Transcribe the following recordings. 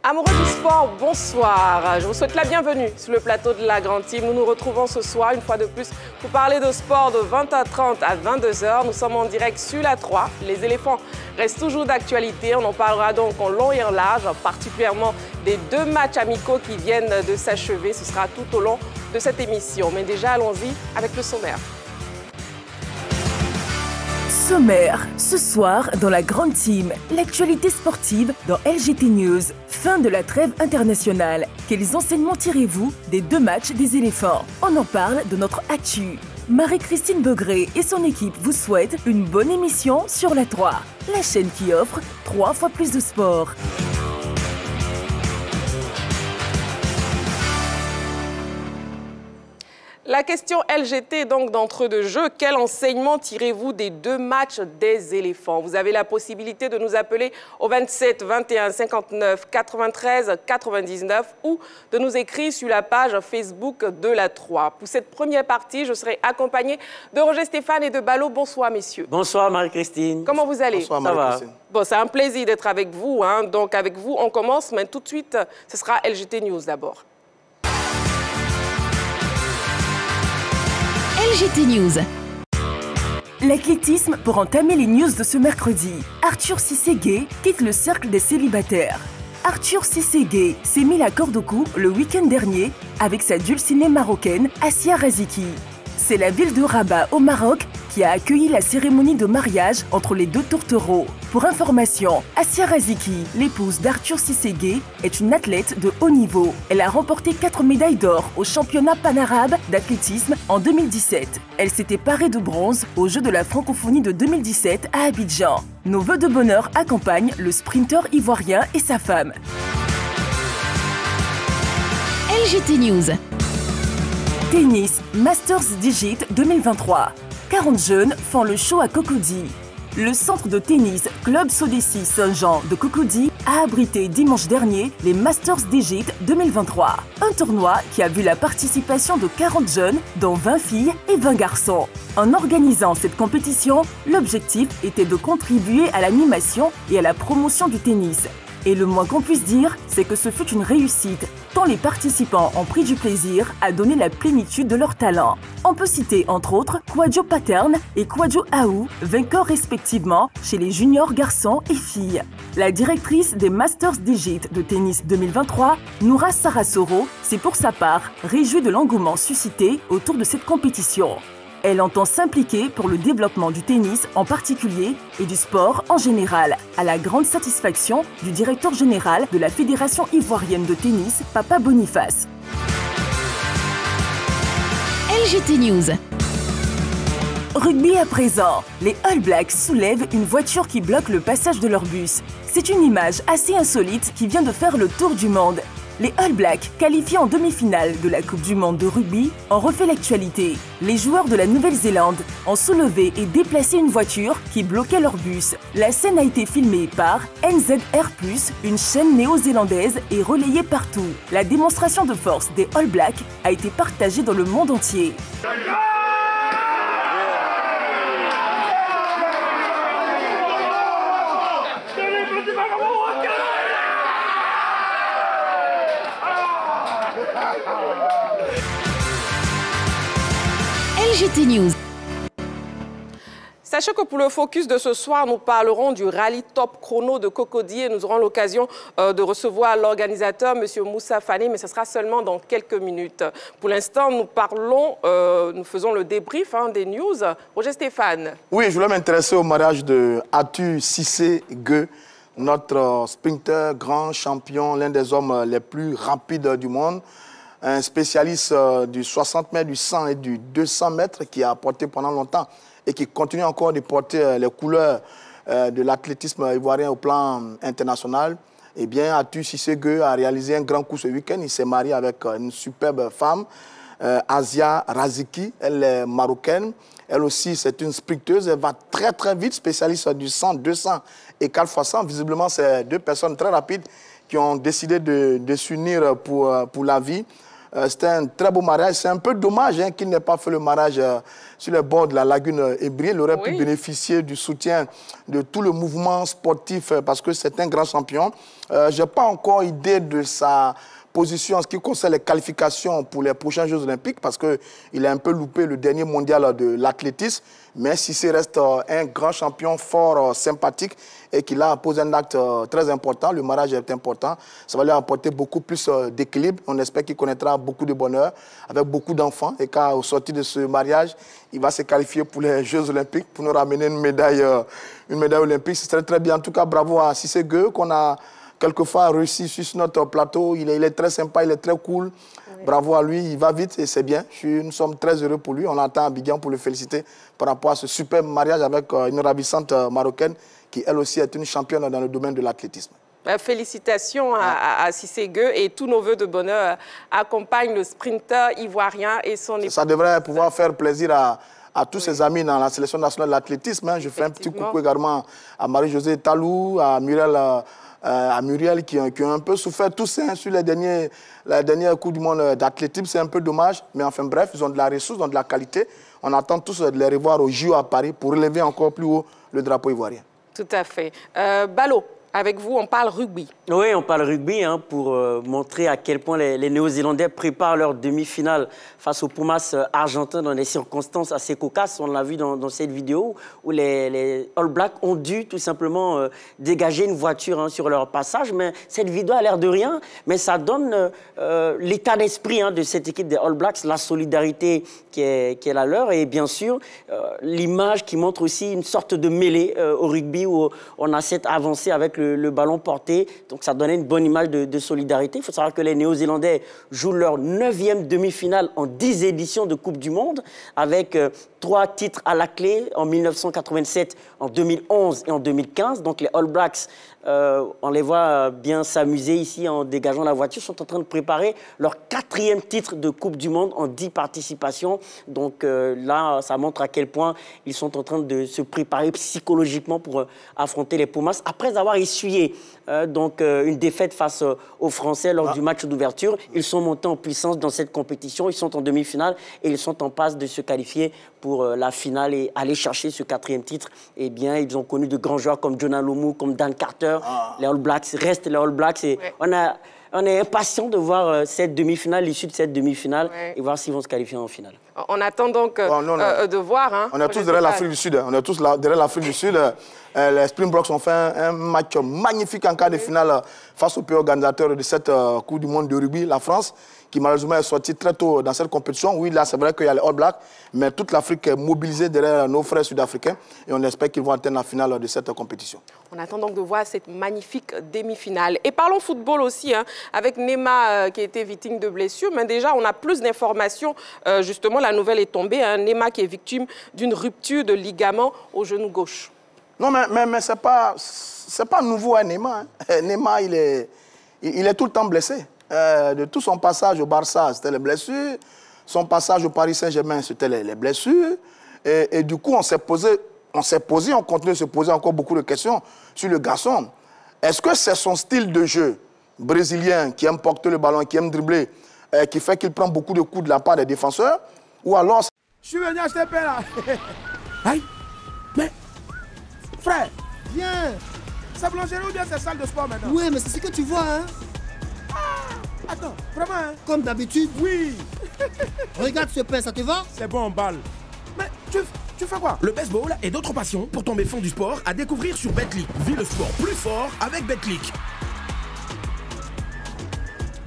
Amoureux du sport, bonsoir. Je vous souhaite la bienvenue sur le plateau de la Grande Team. Nous nous retrouvons ce soir, une fois de plus, pour parler de sport de 20h30 à 22h. Nous sommes en direct sur la 3. Les éléphants restent toujours d'actualité. On en parlera donc en long et en large, particulièrement des 2 matchs amicaux qui viennent de s'achever. Ce sera tout au long de cette émission. Mais déjà, allons-y avec le sommaire. Sommaire, ce soir dans la Grande Team, l'actualité sportive dans LGT News. Fin de la trêve internationale. Quels enseignements tirez-vous des 2 matchs des éléphants? On en parle de notre actu. Marie-Christine Beugré et son équipe vous souhaitent une bonne émission sur la 3, la chaîne qui offre 3 fois plus de sport. La question LGT donc d'entrée de jeu, quel enseignement tirez-vous des 2 matchs des éléphants? Vous avez la possibilité de nous appeler au 27 21 59 93 99 ou de nous écrire sur la page Facebook de la 3. Pour cette première partie, je serai accompagnée de Roger Stéphane et de Balo. Bonsoir messieurs. Bonsoir Marie-Christine. Comment vous allez? Bonsoir Marie-Christine. Bon, c'est un plaisir d'être avec vous. Donc avec vous, on commence, mais tout de suite, ce sera LGT News d'abord. LGT News. L'athlétisme pour entamer les news de ce mercredi. Arthur Cissé-Gueye quitte le cercle des célibataires. Arthur Cissé-Gueye s'est mis la corde au cou le week-end dernier avec sa dulcinée marocaine Assia Raziki. C'est la ville de Rabat au Maroc qui a accueilli la cérémonie de mariage entre les 2 tourtereaux. Pour information, Assia Raziki, l'épouse d'Arthur Cissé-Gueye, est une athlète de haut niveau. Elle a remporté 4 médailles d'or au championnat panarabe d'athlétisme en 2017. Elle s'était parée de bronze aux Jeux de la francophonie de 2017 à Abidjan. Nos vœux de bonheur accompagnent le sprinter ivoirien et sa femme. LGT News. Tennis Masters Digit 2023. 40 jeunes font le show à Cocody. Le centre de tennis Club Sodeci Saint-Jean de Cocody a abrité dimanche dernier les Masters Digit 2023. Un tournoi qui a vu la participation de 40 jeunes, dont 20 filles et 20 garçons. En organisant cette compétition, l'objectif était de contribuer à l'animation et à la promotion du tennis. Et le moins qu'on puisse dire, c'est que ce fut une réussite, tant les participants ont pris du plaisir à donner la plénitude de leur talent. On peut citer entre autres Kwadjo Patern et Kwadjo Aou, vainqueurs respectivement chez les juniors garçons et filles. La directrice des Masters Digit de tennis 2023, Noura Sarasoro, s'est pour sa part réjouie de l'engouement suscité autour de cette compétition. Elle entend s'impliquer pour le développement du tennis en particulier et du sport en général, à la grande satisfaction du directeur général de la Fédération ivoirienne de tennis, Papa Boniface. LGT News. Rugby à présent. Les All Blacks soulèvent une voiture qui bloque le passage de leur bus. C'est une image assez insolite qui vient de faire le tour du monde. Les All Blacks, qualifiés en demi-finale de la Coupe du Monde de rugby, ont refait l'actualité. Les joueurs de la Nouvelle-Zélande ont soulevé et déplacé une voiture qui bloquait leur bus. La scène a été filmée par NZR+, une chaîne néo-zélandaise, et relayée partout. La démonstration de force des All Blacks a été partagée dans le monde entier. LGT News. Sachez que pour le focus de ce soir, nous parlerons du rallye top chrono de Cocody et nous aurons l'occasion de recevoir l'organisateur, M. Moussa Fani, mais ce sera seulement dans quelques minutes. Pour l'instant, nous faisons le débrief des news. Roger Stéphane. Oui, je voulais m'intéresser au mariage de Arthur Cissé-Gueye, notre sprinter grand champion, l'un des hommes les plus rapides du monde. Un spécialiste du 60 mètres, du 100 et du 200 mètres qui a porté pendant longtemps et qui continue encore de porter les couleurs de l'athlétisme ivoirien au plan international. Eh bien, Arthur Cissé-Gueye a réalisé un grand coup ce week-end. Il s'est marié avec une superbe femme, Assia Raziki. Elle est marocaine. Elle aussi, c'est une sprinteuse. Elle va très, très vite, spécialiste du 100, 200 et 4x100. Visiblement, c'est 2 personnes très rapides qui ont décidé de s'unir pour la vie. C'était un très beau mariage. C'est un peu dommage qu'il n'ait pas fait le mariage sur les bords de la lagune Ébri. Il aurait pu bénéficier du soutien de tout le mouvement sportif parce que c'est un grand champion. Je n'ai pas encore idée de sa position en ce qui concerne les qualifications pour les prochains Jeux Olympiques parce qu'il a un peu loupé le dernier mondial de l'athlétisme. Mais Cissé reste un grand champion fort sympathique et qu'il a posé un acte très important. Le mariage est important. Ça va lui apporter beaucoup plus d'équilibre. On espère qu'il connaîtra beaucoup de bonheur avec beaucoup d'enfants et qu'au sortir de ce mariage, il va se qualifier pour les Jeux Olympiques pour nous ramener une médaille olympique. Ce serait très bien. En tout cas, bravo à Cissé Gueux qu'on a quelquefois réussi sur notre plateau. Il est très sympa, il est très cool. Oui. Bravo à lui, il va vite et c'est bien. Nous sommes très heureux pour lui. On attend Abidjan pour le féliciter par rapport à ce super mariage avec une ravissante marocaine qui, elle aussi, est une championne dans le domaine de l'athlétisme. Félicitations à Cissé Gueux et tous nos voeux de bonheur accompagnent le sprinter ivoirien et son épouse. Ça devrait pouvoir faire plaisir à tous ses amis dans la sélection nationale de l'athlétisme. Je fais un petit coucou également à Marie-Josée Talou, à Muriel qui ont un peu souffert tous sur la dernière Coupe du Monde d'athlétisme. C'est un peu dommage, mais enfin bref, ils ont de la ressource, ils ont de la qualité. On attend tous de les revoir au JO à Paris pour relever encore plus haut le drapeau ivoirien. Tout à fait. Balo, avec vous, on parle rugby. Oui, on parle rugby pour montrer à quel point les Néo-Zélandais préparent leur demi-finale face aux Pumas argentins dans des circonstances assez cocasses. On l'a vu dans cette vidéo où les All Blacks ont dû tout simplement dégager une voiture sur leur passage. Mais cette vidéo a l'air de rien, mais ça donne l'état d'esprit de cette équipe des All Blacks, la solidarité qui est la leur et bien sûr l'image qui montre aussi une sorte de mêlée au rugby où on a cette avancée avec le ballon porté. Donc ça donnait une bonne image de solidarité. Il faut savoir que les Néo-Zélandais jouent leur 9e demi-finale en 10 éditions de Coupe du Monde avec 3 titres à la clé en 1987, en 2011 et en 2015. Donc les All Blacks, on les voit bien s'amuser ici en dégageant la voiture. Ils sont en train de préparer leur 4e titre de Coupe du Monde en 10 participations. Donc là, ça montre à quel point ils sont en train de se préparer psychologiquement pour affronter les Pumas. Après avoir essuyé une défaite face aux Français lors du match d'ouverture, ils sont montés en puissance dans cette compétition. Ils sont en demi-finale et ils sont en passe de se qualifier pour la finale et aller chercher ce 4e titre. Eh bien, ils ont connu de grands joueurs comme Jonah Lomu, comme Dan Carter. Les All Blacks restent les All Blacks. Et on est impatient de voir cette demi-finale, l'issue de cette demi-finale et voir s'ils vont se qualifier en finale. On attend donc de voir. On est tous derrière l'Afrique du Sud. On est tous derrière l'Afrique du Sud. Les Springboks ont fait un match magnifique en quart de finale face au pays organisateur de cette Coupe du Monde de rugby, la France, qui malheureusement est sortie très tôt dans cette compétition. Oui, là, c'est vrai qu'il y a les All Blacks, mais toute l'Afrique est mobilisée derrière nos frères sud-africains et on espère qu'ils vont atteindre la finale de cette compétition. On attend donc de voir cette magnifique demi-finale. Et parlons football aussi, avec Neymar qui a été victime de blessures. Mais déjà, on a plus d'informations. Justement, la nouvelle est tombée. Neymar qui est victime d'une rupture de ligament au genou gauche. Non, mais ce n'est pas nouveau, Neymar. Neymar, il est tout le temps blessé. De tout son passage au Barça, c'était les blessures. Son passage au Paris Saint-Germain, c'était les blessures. Et du coup, on continue de se poser encore beaucoup de questions sur le garçon. Est-ce que c'est son style de jeu brésilien qui aime porter le ballon, qui aime dribbler, qui fait qu'il prend beaucoup de coups de la part des défenseurs? Ou alors... Je suis venu acheter pain là. Aïe. Mais, frère, viens. C'est boulangerie ou bien c'est salle de sport maintenant? Oui, mais c'est ce que tu vois, hein. Attends, vraiment, hein? Comme d'habitude? Oui. Regarde ce pain, ça te va? C'est bon, balle. Mais tu fais quoi? Le baseball et d'autres passions pour tomber fond du sport à découvrir sur Betclic. Vis le sport plus fort avec Betclic.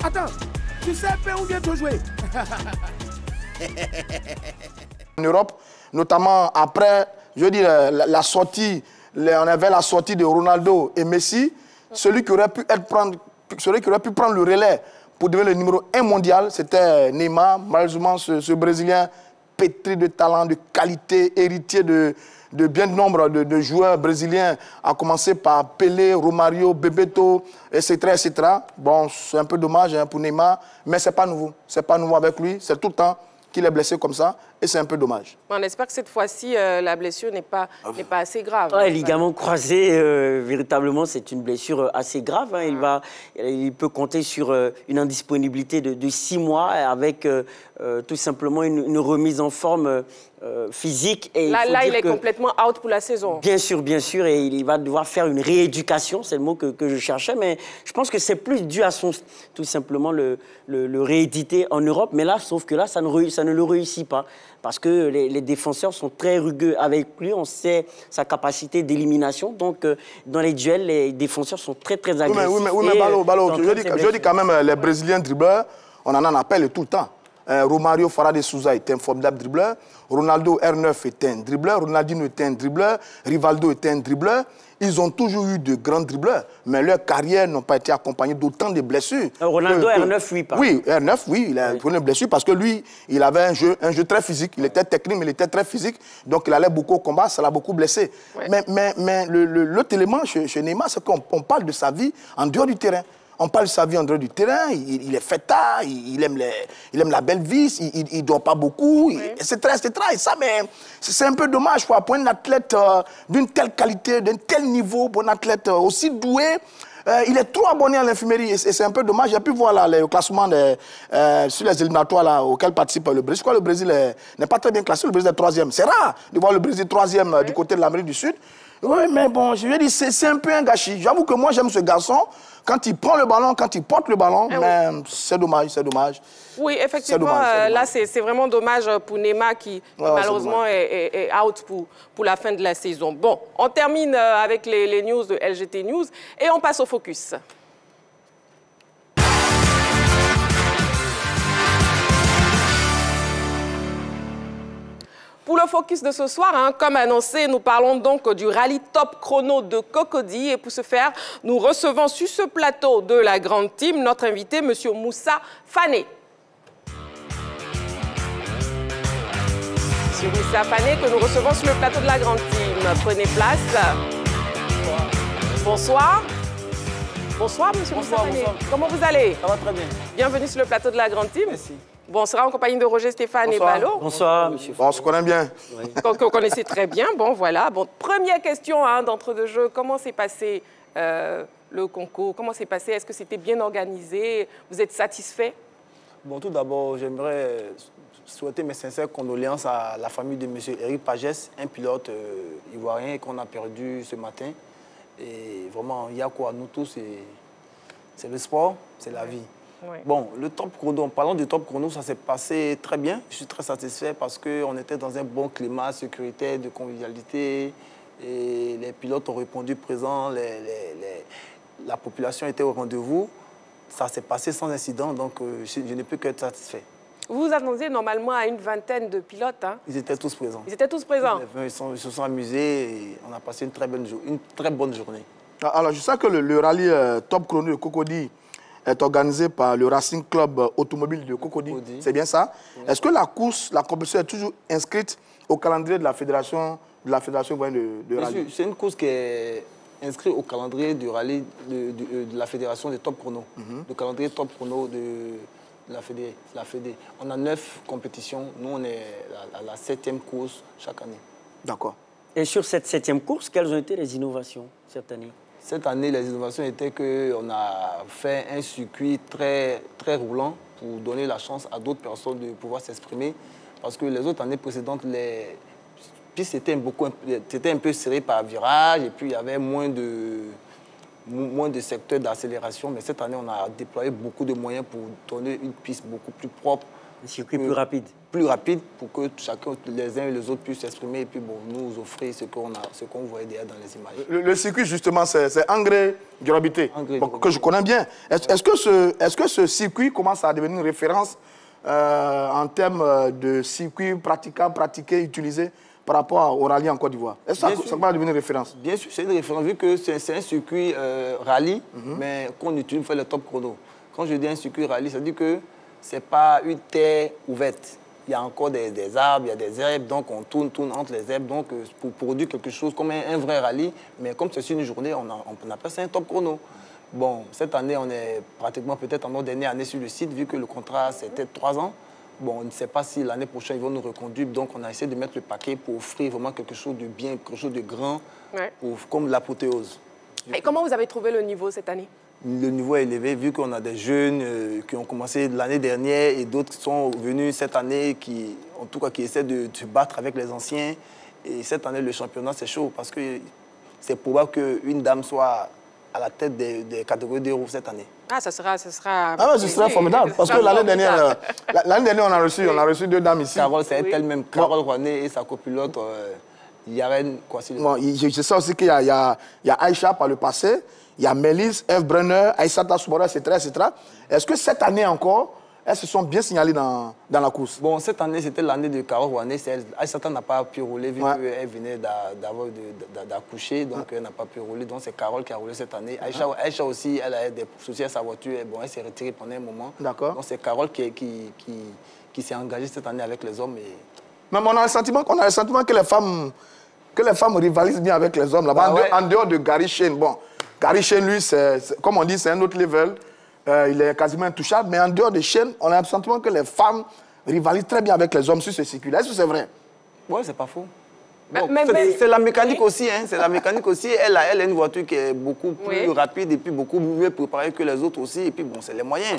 Attends, tu sais pain ou bien te jouer? En Europe, notamment après, je veux dire, la sortie, on avait la sortie de Ronaldo et Messi, celui qui aurait pu prendre le relais pour devenir le numéro 1 mondial, c'était Neymar. Malheureusement, ce Brésilien pétri de talent, de qualité, héritier de bien de nombre de joueurs brésiliens, à commencer par Pelé, Romario, Bebeto, etc., etc. Bon, c'est un peu dommage pour Neymar, mais ce n'est pas nouveau. Ce n'est pas nouveau avec lui, c'est tout le temps qu'il est blessé comme ça. et c'est un peu dommage. On espère que cette fois-ci, la blessure n'est pas assez grave. Ouais, ligament croisé, véritablement, c'est une blessure assez grave. Hein. Il peut compter sur une indisponibilité de 6 mois avec tout simplement une remise en forme physique. Et là, il est complètement out pour la saison. Bien sûr, et il va devoir faire une rééducation, c'est le mot que je cherchais, mais je pense que c'est plus dû à tout simplement le rééditer en Europe, mais là, sauf que là, ça ne le réussit pas, parce que les défenseurs sont très rugueux avec lui, on sait sa capacité d'élimination, donc dans les duels, les défenseurs sont très agressifs. Oui, mais Balo, je dis quand même, les Brésiliens dribbleurs, on en appelle tout le temps. Romario Farah de Souza était un formidable dribbleur. Ronaldo R9 était un dribbleur. Ronaldinho était un dribbleur. Rivaldo était un dribbleur. Ils ont toujours eu de grands dribbleurs, mais leur carrière n'a pas été accompagnée d'autant de blessures. Ronaldo R9, oui, pas. Oui, R9, oui, il a pris une blessure parce que lui, il avait un jeu très physique. Il était technique, mais il était très physique. Donc, il allait beaucoup au combat, ça l'a beaucoup blessé. Ouais. Mais l'autre élément chez Neymar, c'est qu'on parle de sa vie en dehors du terrain. On parle de sa vie en dehors du terrain, il est fêtard, il aime la belle vie, il ne dort pas beaucoup, etc. Et ça, mais c'est un peu dommage pour un athlète d'une telle qualité, d'un tel niveau, pour un athlète aussi doué. Il est trop abonné à l'infirmerie et c'est un peu dommage. J'ai pu voir là, le classement sur les éliminatoires là, auxquels participe le Brésil. Je crois que le Brésil n'est pas très bien classé, le Brésil est 3e. C'est rare de voir le Brésil 3e du côté de l'Amérique du Sud. Oui, mais bon, je lui ai dit, c'est un peu un gâchis. J'avoue que moi, j'aime ce garçon. Quand il prend le ballon, quand il porte le ballon, mais c'est dommage, c'est dommage. Oui, effectivement, là, c'est vraiment dommage pour Neymar qui malheureusement est out pour la fin de la saison. Bon, on termine avec les news de LGT News et on passe au focus. Pour le focus de ce soir, comme annoncé, nous parlons donc du rallye top chrono de Cocody. Et pour ce faire, nous recevons sur ce plateau de la grande team notre invité, M. Moussa Fane. M. Moussa Fane que nous recevons sur le plateau de la grande team. Prenez place. Bonsoir. Bonsoir, M. Moussa Fane. Comment vous allez? Ça va très bien. Bienvenue sur le plateau de la grande team. Merci. Bon, on sera en compagnie de Roger Stéphane et Balo. Bonsoir, monsieur. Bon, on se connaît bien. Oui. Qu'on connaissait très bien. Bon, voilà. Bon, première question d'entre-deux-jeux. Comment s'est passé le concours? Comment s'est passé? Est-ce que c'était bien organisé? Vous êtes satisfait? Bon, tout d'abord, j'aimerais souhaiter mes sincères condoléances à la famille de M. Eric Pagès, un pilote ivoirien qu'on a perdu ce matin. Et vraiment, il y a quoi? Nous tous, c'est le sport, c'est la vie. Oui. Bon, le top chrono, en parlant du top chrono, ça s'est passé très bien. Je suis très satisfait parce qu'on était dans un bon climat sécuritaire, de convivialité. Et les pilotes ont répondu présents, la population était au rendez-vous. Ça s'est passé sans incident, donc je ne peux qu'être satisfait. Vous vous attendiez normalement à une vingtaine de pilotes. Ils étaient tous présents. Ils étaient tous présents? Ils se sont amusés et on a passé une très bonne journée. Alors, je sais que le rallye top chrono de Cocody est organisé par le Racing Club Automobile de Cocody. C'est bien ça? Oui. Est-ce que la compétition est toujours inscrite au calendrier de la fédération de rallye? C'est une course qui est inscrite au calendrier du rallye de la fédération de top chrono. Le calendrier top chrono de la Fédé. On a 9 compétitions. Nous, on est à la 7e course chaque année. D'accord. Et sur cette 7e course, quelles ont été les innovations cette année? Cette année, les innovations étaient qu'on a fait un circuit très roulant pour donner la chance à d'autres personnes de pouvoir s'exprimer. Parce que les autres années précédentes, les pistes étaient un peu serrées par virage et puis il y avait moins de secteurs d'accélération. Mais cette année, on a déployé beaucoup de moyens pour donner une piste beaucoup plus propre. Un circuit plus rapide. Plus rapide pour que chacun, les uns et les autres puissent s'exprimer et puis bon, nous offrir ce qu'on voyait derrière dans les images. Le circuit, justement, c'est Engrais Durabilité, que je connais bien. Est-ce que ce circuit commence à devenir une référence en termes de circuit pratiqué, utilisé par rapport au rallye en Côte d'Ivoire? Est-ce que ça va devenir une référence? Bien sûr, c'est une référence, vu que c'est un circuit rallye, mais qu'on utilise pour faire le top chrono. Quand je dis un circuit rallye, ça veut dire que ce n'est pas une terre ouverte. Il y a encore des arbres, il y a des herbes, donc on tourne entre les herbes, donc pour produire quelque chose comme un vrai rallye. Mais comme c'est une journée, on appelle ça un top chrono. Bon, cette année, on est pratiquement peut-être en notre dernière année sur le site, vu que le contrat, c'était 3 ans. Bon, on ne sait pas si l'année prochaine, ils vont nous reconduire. Donc, on a essayé de mettre le paquet pour offrir vraiment quelque chose de bien, quelque chose de grand, comme l'apothéose. Et comment vous avez trouvé le niveau cette année? Le niveau est élevé, vu qu'on a des jeunes qui ont commencé l'année dernière et d'autres qui sont venus cette année, qui essaient de se battre avec les anciens. Et cette année, le championnat, c'est chaud parce que c'est probable qu'une dame soit à la tête des catégories de roues cette année. Ah, ce sera ce serait formidable. Parce que l'année dernière, on a reçu 2 dames ici. Carole, c'est elle-même, Carole Rouanet et sa copilote, Yaren Kwasi. Bon, je sais aussi qu'il y a Aïcha par le passé, il y a Mélisse, Eve Brenner, Aïssata Soubara, etc., etc. Est-ce que cette année encore, elles se sont bien signalées dans la course? Bon, cette année, c'était l'année de Carole Rouanet. Aïssata n'a pas pu rouler vu qu'elle venait d'accoucher, donc elle n'a pas pu rouler. Donc c'est Carole qui a roulé cette année. Aïcha aussi, elle a des soucis à sa voiture. Et bon, elle s'est retirée pendant un moment. D'accord. Donc c'est Carole qui s'est engagée cette année avec les hommes. Mais on a le sentiment que les femmes rivalisent bien avec les hommes là-bas. En dehors de Gary Shane. Bon, Gary Shane, lui, comme on dit, c'est un autre level. Il est quasiment intouchable. Mais en dehors de Shane, on a le sentiment que les femmes rivalisent très bien avec les hommes sur ce circuit-là. Est-ce que c'est vrai? Oui, c'est pas faux. Bon, c'est la mécanique aussi. Hein. C'est la mécanique aussi. Elle a une voiture qui est beaucoup plus rapide et puis beaucoup mieux préparée que les autres aussi. Et puis, bon, c'est les moyens.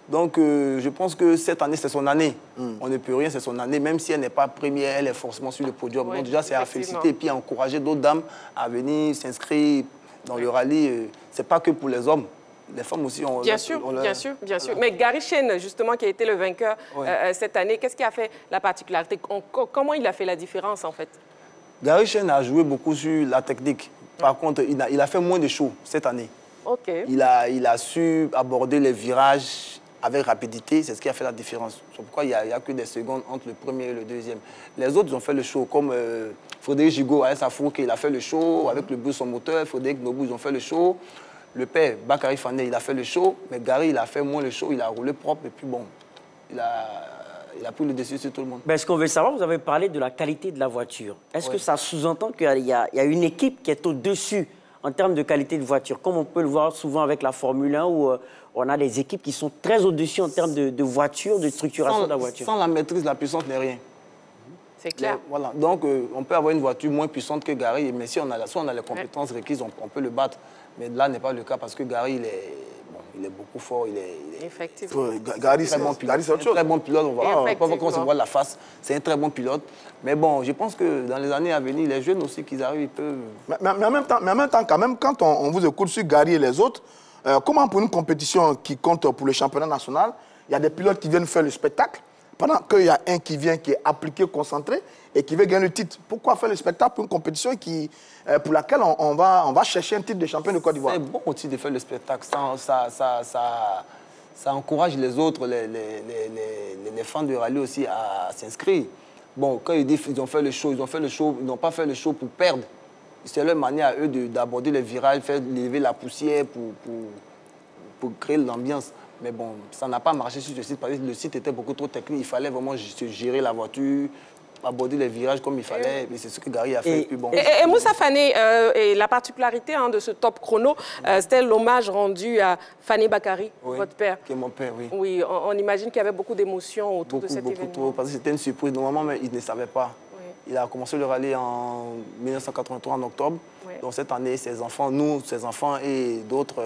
Donc, je pense que cette année, c'est son année. On ne peut rien, c'est son année. Même si elle n'est pas première, elle est forcément sur le podium. Donc, déjà, c'est à féliciter et puis à encourager d'autres dames à venir s'inscrire dans le rallye. Ce n'est pas que pour les hommes. Les femmes aussi ont... Bien sûr. Mais Gary Shane, justement, qui a été le vainqueur cette année, qu'est-ce qui a fait la particularité? Comment il a fait la différence, en fait? Gary Shane a joué beaucoup sur la technique. Par contre, il a fait moins de shows cette année. OK. Il a su aborder les virages avec rapidité, c'est ce qui a fait la différence. C'est pourquoi il n'y a que des secondes entre le premier et le deuxième. Les autres, ils ont fait le show, comme Frédéric Gigot, avec sa fourque, il a fait le show, avec le bus son moteur, Frédéric Nobou, ils ont fait le show. Le père, Bakary Fané, il a fait le show, mais Gary, il a fait moins le show, il a roulé propre, et puis bon, il a pris le dessus sur tout le monde. Ben, ce qu'on veut savoir, vous avez parlé de la qualité de la voiture. Est-ce que ça sous-entend qu'il y a une équipe qui est au-dessus en termes de qualité de voiture, comme on peut le voir souvent avec la Formule 1, où on a des équipes qui sont très au-dessus en termes de voiture, de structuration de la voiture? Sans la maîtrise, la puissance n'est rien. C'est clair. Voilà. Donc, on peut avoir une voiture moins puissante que Gary, mais si on a les compétences requises, on peut le battre. Mais là, n'est pas le cas parce que Gary, il est beaucoup fort. Effectivement. Gary, c'est autre chose. Un très bon pilote. On voit comment on se voit la face. C'est un très bon pilote. Mais bon, je pense que dans les années à venir, les jeunes aussi qu'ils arrivent, ils peuvent... Mais en même temps, quand même, quand on vous écoute sur Gary et les autres, comment pour une compétition qui compte pour le championnat national, il y a des pilotes qui viennent faire le spectacle, pendant qu'il y a un qui vient, qui est appliqué, concentré, et qui veut gagner le titre. Pourquoi faire le spectacle pour une compétition pour laquelle on va chercher un titre de champion de Côte d'Ivoire? C'est bon aussi de faire le spectacle. Ça encourage les autres, les fans de rallye aussi à s'inscrire. Bon, quand ils disent qu'ils ont fait le show, ils n'ont pas fait le show pour perdre. C'est leur manière à eux d'aborder les virages, faire lever la poussière pour créer l'ambiance. Mais bon, ça n'a pas marché sur ce site parce que le site était beaucoup trop technique. Il fallait vraiment gérer la voiture, aborder les virages comme il fallait. Mais c'est ce que Gary a fait. Et puis bon. Et Moussa Fané, et la particularité de ce top chrono, c'était l'hommage rendu à Fané Bakary, votre père. Qui est mon père, oui. Oui, on imagine qu'il y avait beaucoup d'émotions autour de cet événement. Beaucoup trop, parce que c'était une surprise. Normalement, mais il ne savait pas. Oui. Il a commencé le rallye en 1983, en octobre. Oui. Donc cette année, ses enfants et d'autres...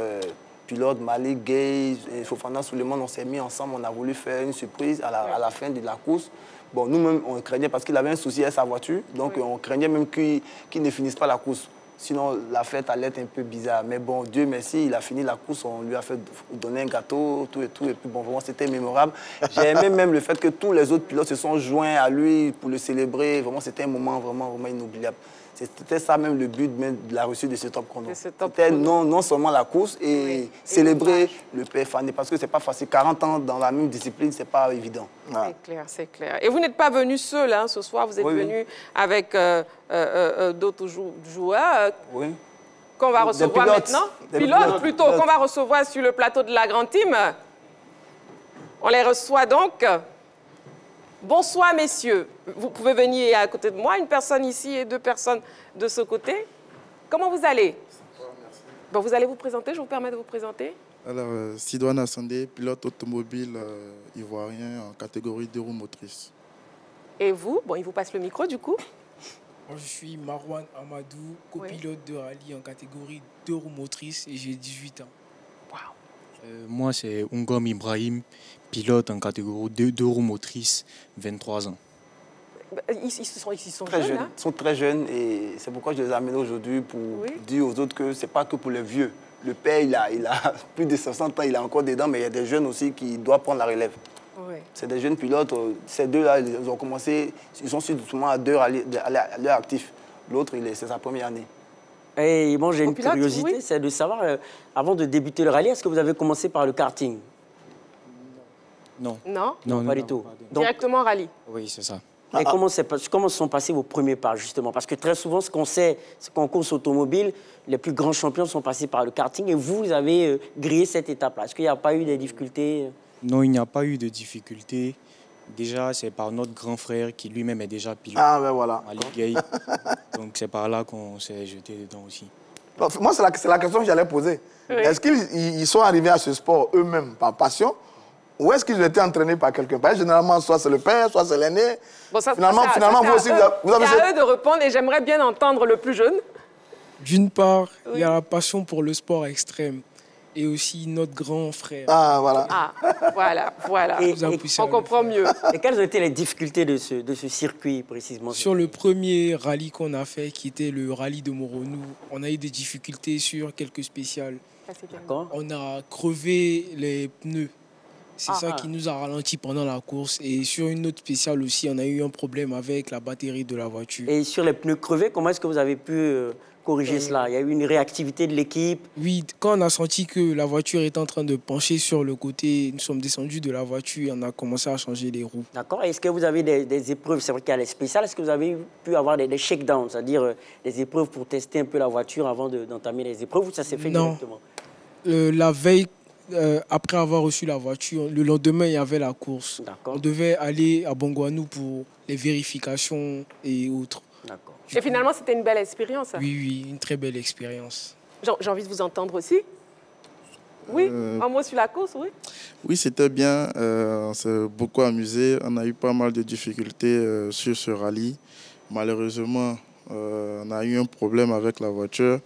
pilotes, Malik, Gay, Fofana, Souleymane, on s'est mis ensemble, on a voulu faire une surprise à la fin de la course. Bon, nous-mêmes, on craignait parce qu'il avait un souci avec sa voiture, donc on craignait même qu'il ne finisse pas la course. Sinon, la fête allait être un peu bizarre. Mais bon, Dieu merci, il a fini la course, on lui a fait donner un gâteau, tout et tout. Et puis bon, vraiment, c'était mémorable. J'ai aimé même le fait que tous les autres pilotes se sont joints à lui pour le célébrer. Vraiment, c'était un moment vraiment inoubliable. C'était ça même le but de la réussite de ce top chrono. C'était non seulement la course et célébrer le père Fané, parce que c'est pas facile. 40 ans dans la même discipline, c'est pas évident. C'est clair, c'est clair. Et vous n'êtes pas venu seul ce soir, vous êtes venu avec d'autres joueurs qu'on va recevoir maintenant. Pilotes plutôt, qu'on va recevoir sur le plateau de la Grande Team. On les reçoit donc. Bonsoir, messieurs. Vous pouvez venir à côté de moi, une personne ici et 2 personnes de ce côté. Comment vous allez? Bon, vous allez vous présenter, je vous permets de vous présenter. Alors, Sidoine Assandé, pilote automobile ivoirien en catégorie 2 roues motrices. Et vous? Bon, il vous passe le micro du coup. Moi, je suis Marwan Amadou, copilote de rallye en catégorie 2 roues motrices et j'ai 18 ans. Moi, c'est Ungom Ibrahim, pilote en catégorie 2 roues motrices, 23 ans. Ils sont très jeunes. Ils sont très jeunes et c'est pourquoi je les ai amenés aujourd'hui pour dire aux autres que ce n'est pas que pour les vieux. Le père, il a plus de 60 ans, il a encore des dents, mais il y a des jeunes aussi qui doivent prendre la relève. Oui. C'est des jeunes pilotes. Ces deux-là, ils ont commencé, ils sont sûrement à l'heure actif. L'autre, c'est sa première année. Et bon, j'ai une curiosité, c'est de savoir, avant de débuter le rallye, est-ce que vous avez commencé par le karting? Non. Non? Non, pas du tout. Donc, directement rallye? Oui, c'est ça. Et comment sont passés vos premiers pas, justement? Parce que très souvent, ce qu'on sait, c'est qu'en course automobile, les plus grands champions sont passés par le karting et vous avez grillé cette étape-là. Est-ce qu'il n'y a pas eu des difficultés? Non, il n'y a pas eu de difficultés. Déjà, c'est par notre grand frère qui lui-même est déjà pilote. Ah, ben voilà. Ali Gay. Donc, c'est par là qu'on s'est jeté dedans aussi. Moi, c'est la question que j'allais poser. Oui. Est-ce qu'ils sont arrivés à ce sport eux-mêmes par passion? Ou est-ce qu'ils ont été entraînés par quelqu'un? Généralement, soit c'est le père, soit c'est l'aîné. Bon, finalement, vous aussi, vous avez... C'est à eux de répondre et j'aimerais bien entendre le plus jeune. D'une part, il y a la passion pour le sport extrême et aussi notre grand frère. Ah, voilà. Ah, voilà. Et on comprend mieux. Et quelles ont été les difficultés de ce circuit, précisément? Sur le premier rallye qu'on a fait, qui était le rallye de Moronou, on a eu des difficultés sur quelques spéciales. On a crevé les pneus. C'est ça qui nous a ralenti pendant la course. Et sur une autre spéciale aussi, on a eu un problème avec la batterie de la voiture. Et sur les pneus crevés, comment est-ce que vous avez pu corriger cela? Il y a eu une réactivité de l'équipe? Oui, quand on a senti que la voiture était en train de pencher sur le côté, nous sommes descendus de la voiture et on a commencé à changer les roues. D'accord. Est-ce que vous avez des épreuves? C'est vrai qu'il y a les spéciales. Est-ce que vous avez pu avoir des shakedowns, c'est-à-dire des épreuves pour tester un peu la voiture avant d'entamer les épreuves, ou ça s'est fait directement? La veille, après avoir reçu la voiture, le lendemain, il y avait la course. On devait aller à Bongouanou pour les vérifications et autres. Et finalement, c'était une belle expérience. Oui, une très belle expérience. J'ai envie de vous entendre aussi. Oui, un mot sur la course, oui. Oui, c'était bien. On s'est beaucoup amusé. On a eu pas mal de difficultés sur ce rallye. Malheureusement, on a eu un problème avec la voiture.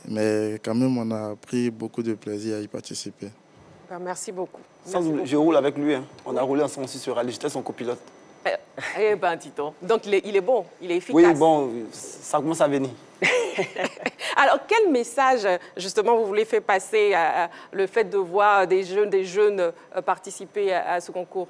Mais quand même, on a pris beaucoup de plaisir à y participer. Merci beaucoup. Je roule avec lui. Hein. On a roulé ensemble aussi sur rallye. J'étais son copilote. Eh ben, dis-donc. Donc, il est bon, il est efficace. Oui, bon, ça commence à venir. Alors, quel message, justement, vous voulez faire passer à le fait de voir des jeunes participer à ce concours?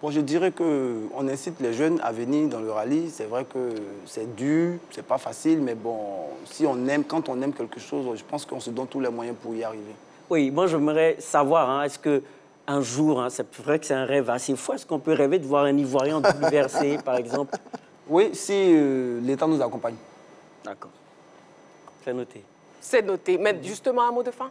Bon, je dirais qu'on incite les jeunes à venir dans le rallye. C'est vrai que c'est dur, c'est pas facile, mais bon, si on aime, quand on aime quelque chose, je pense qu'on se donne tous les moyens pour y arriver. Oui, moi, j'aimerais savoir, est-ce qu'un jour, c'est vrai que c'est un rêve assez fou, est-ce qu'on peut rêver de voir un Ivoirien en WRC, par exemple? Oui, si l'État nous accompagne. D'accord. C'est noté. C'est noté. Mais justement, un mot de fin?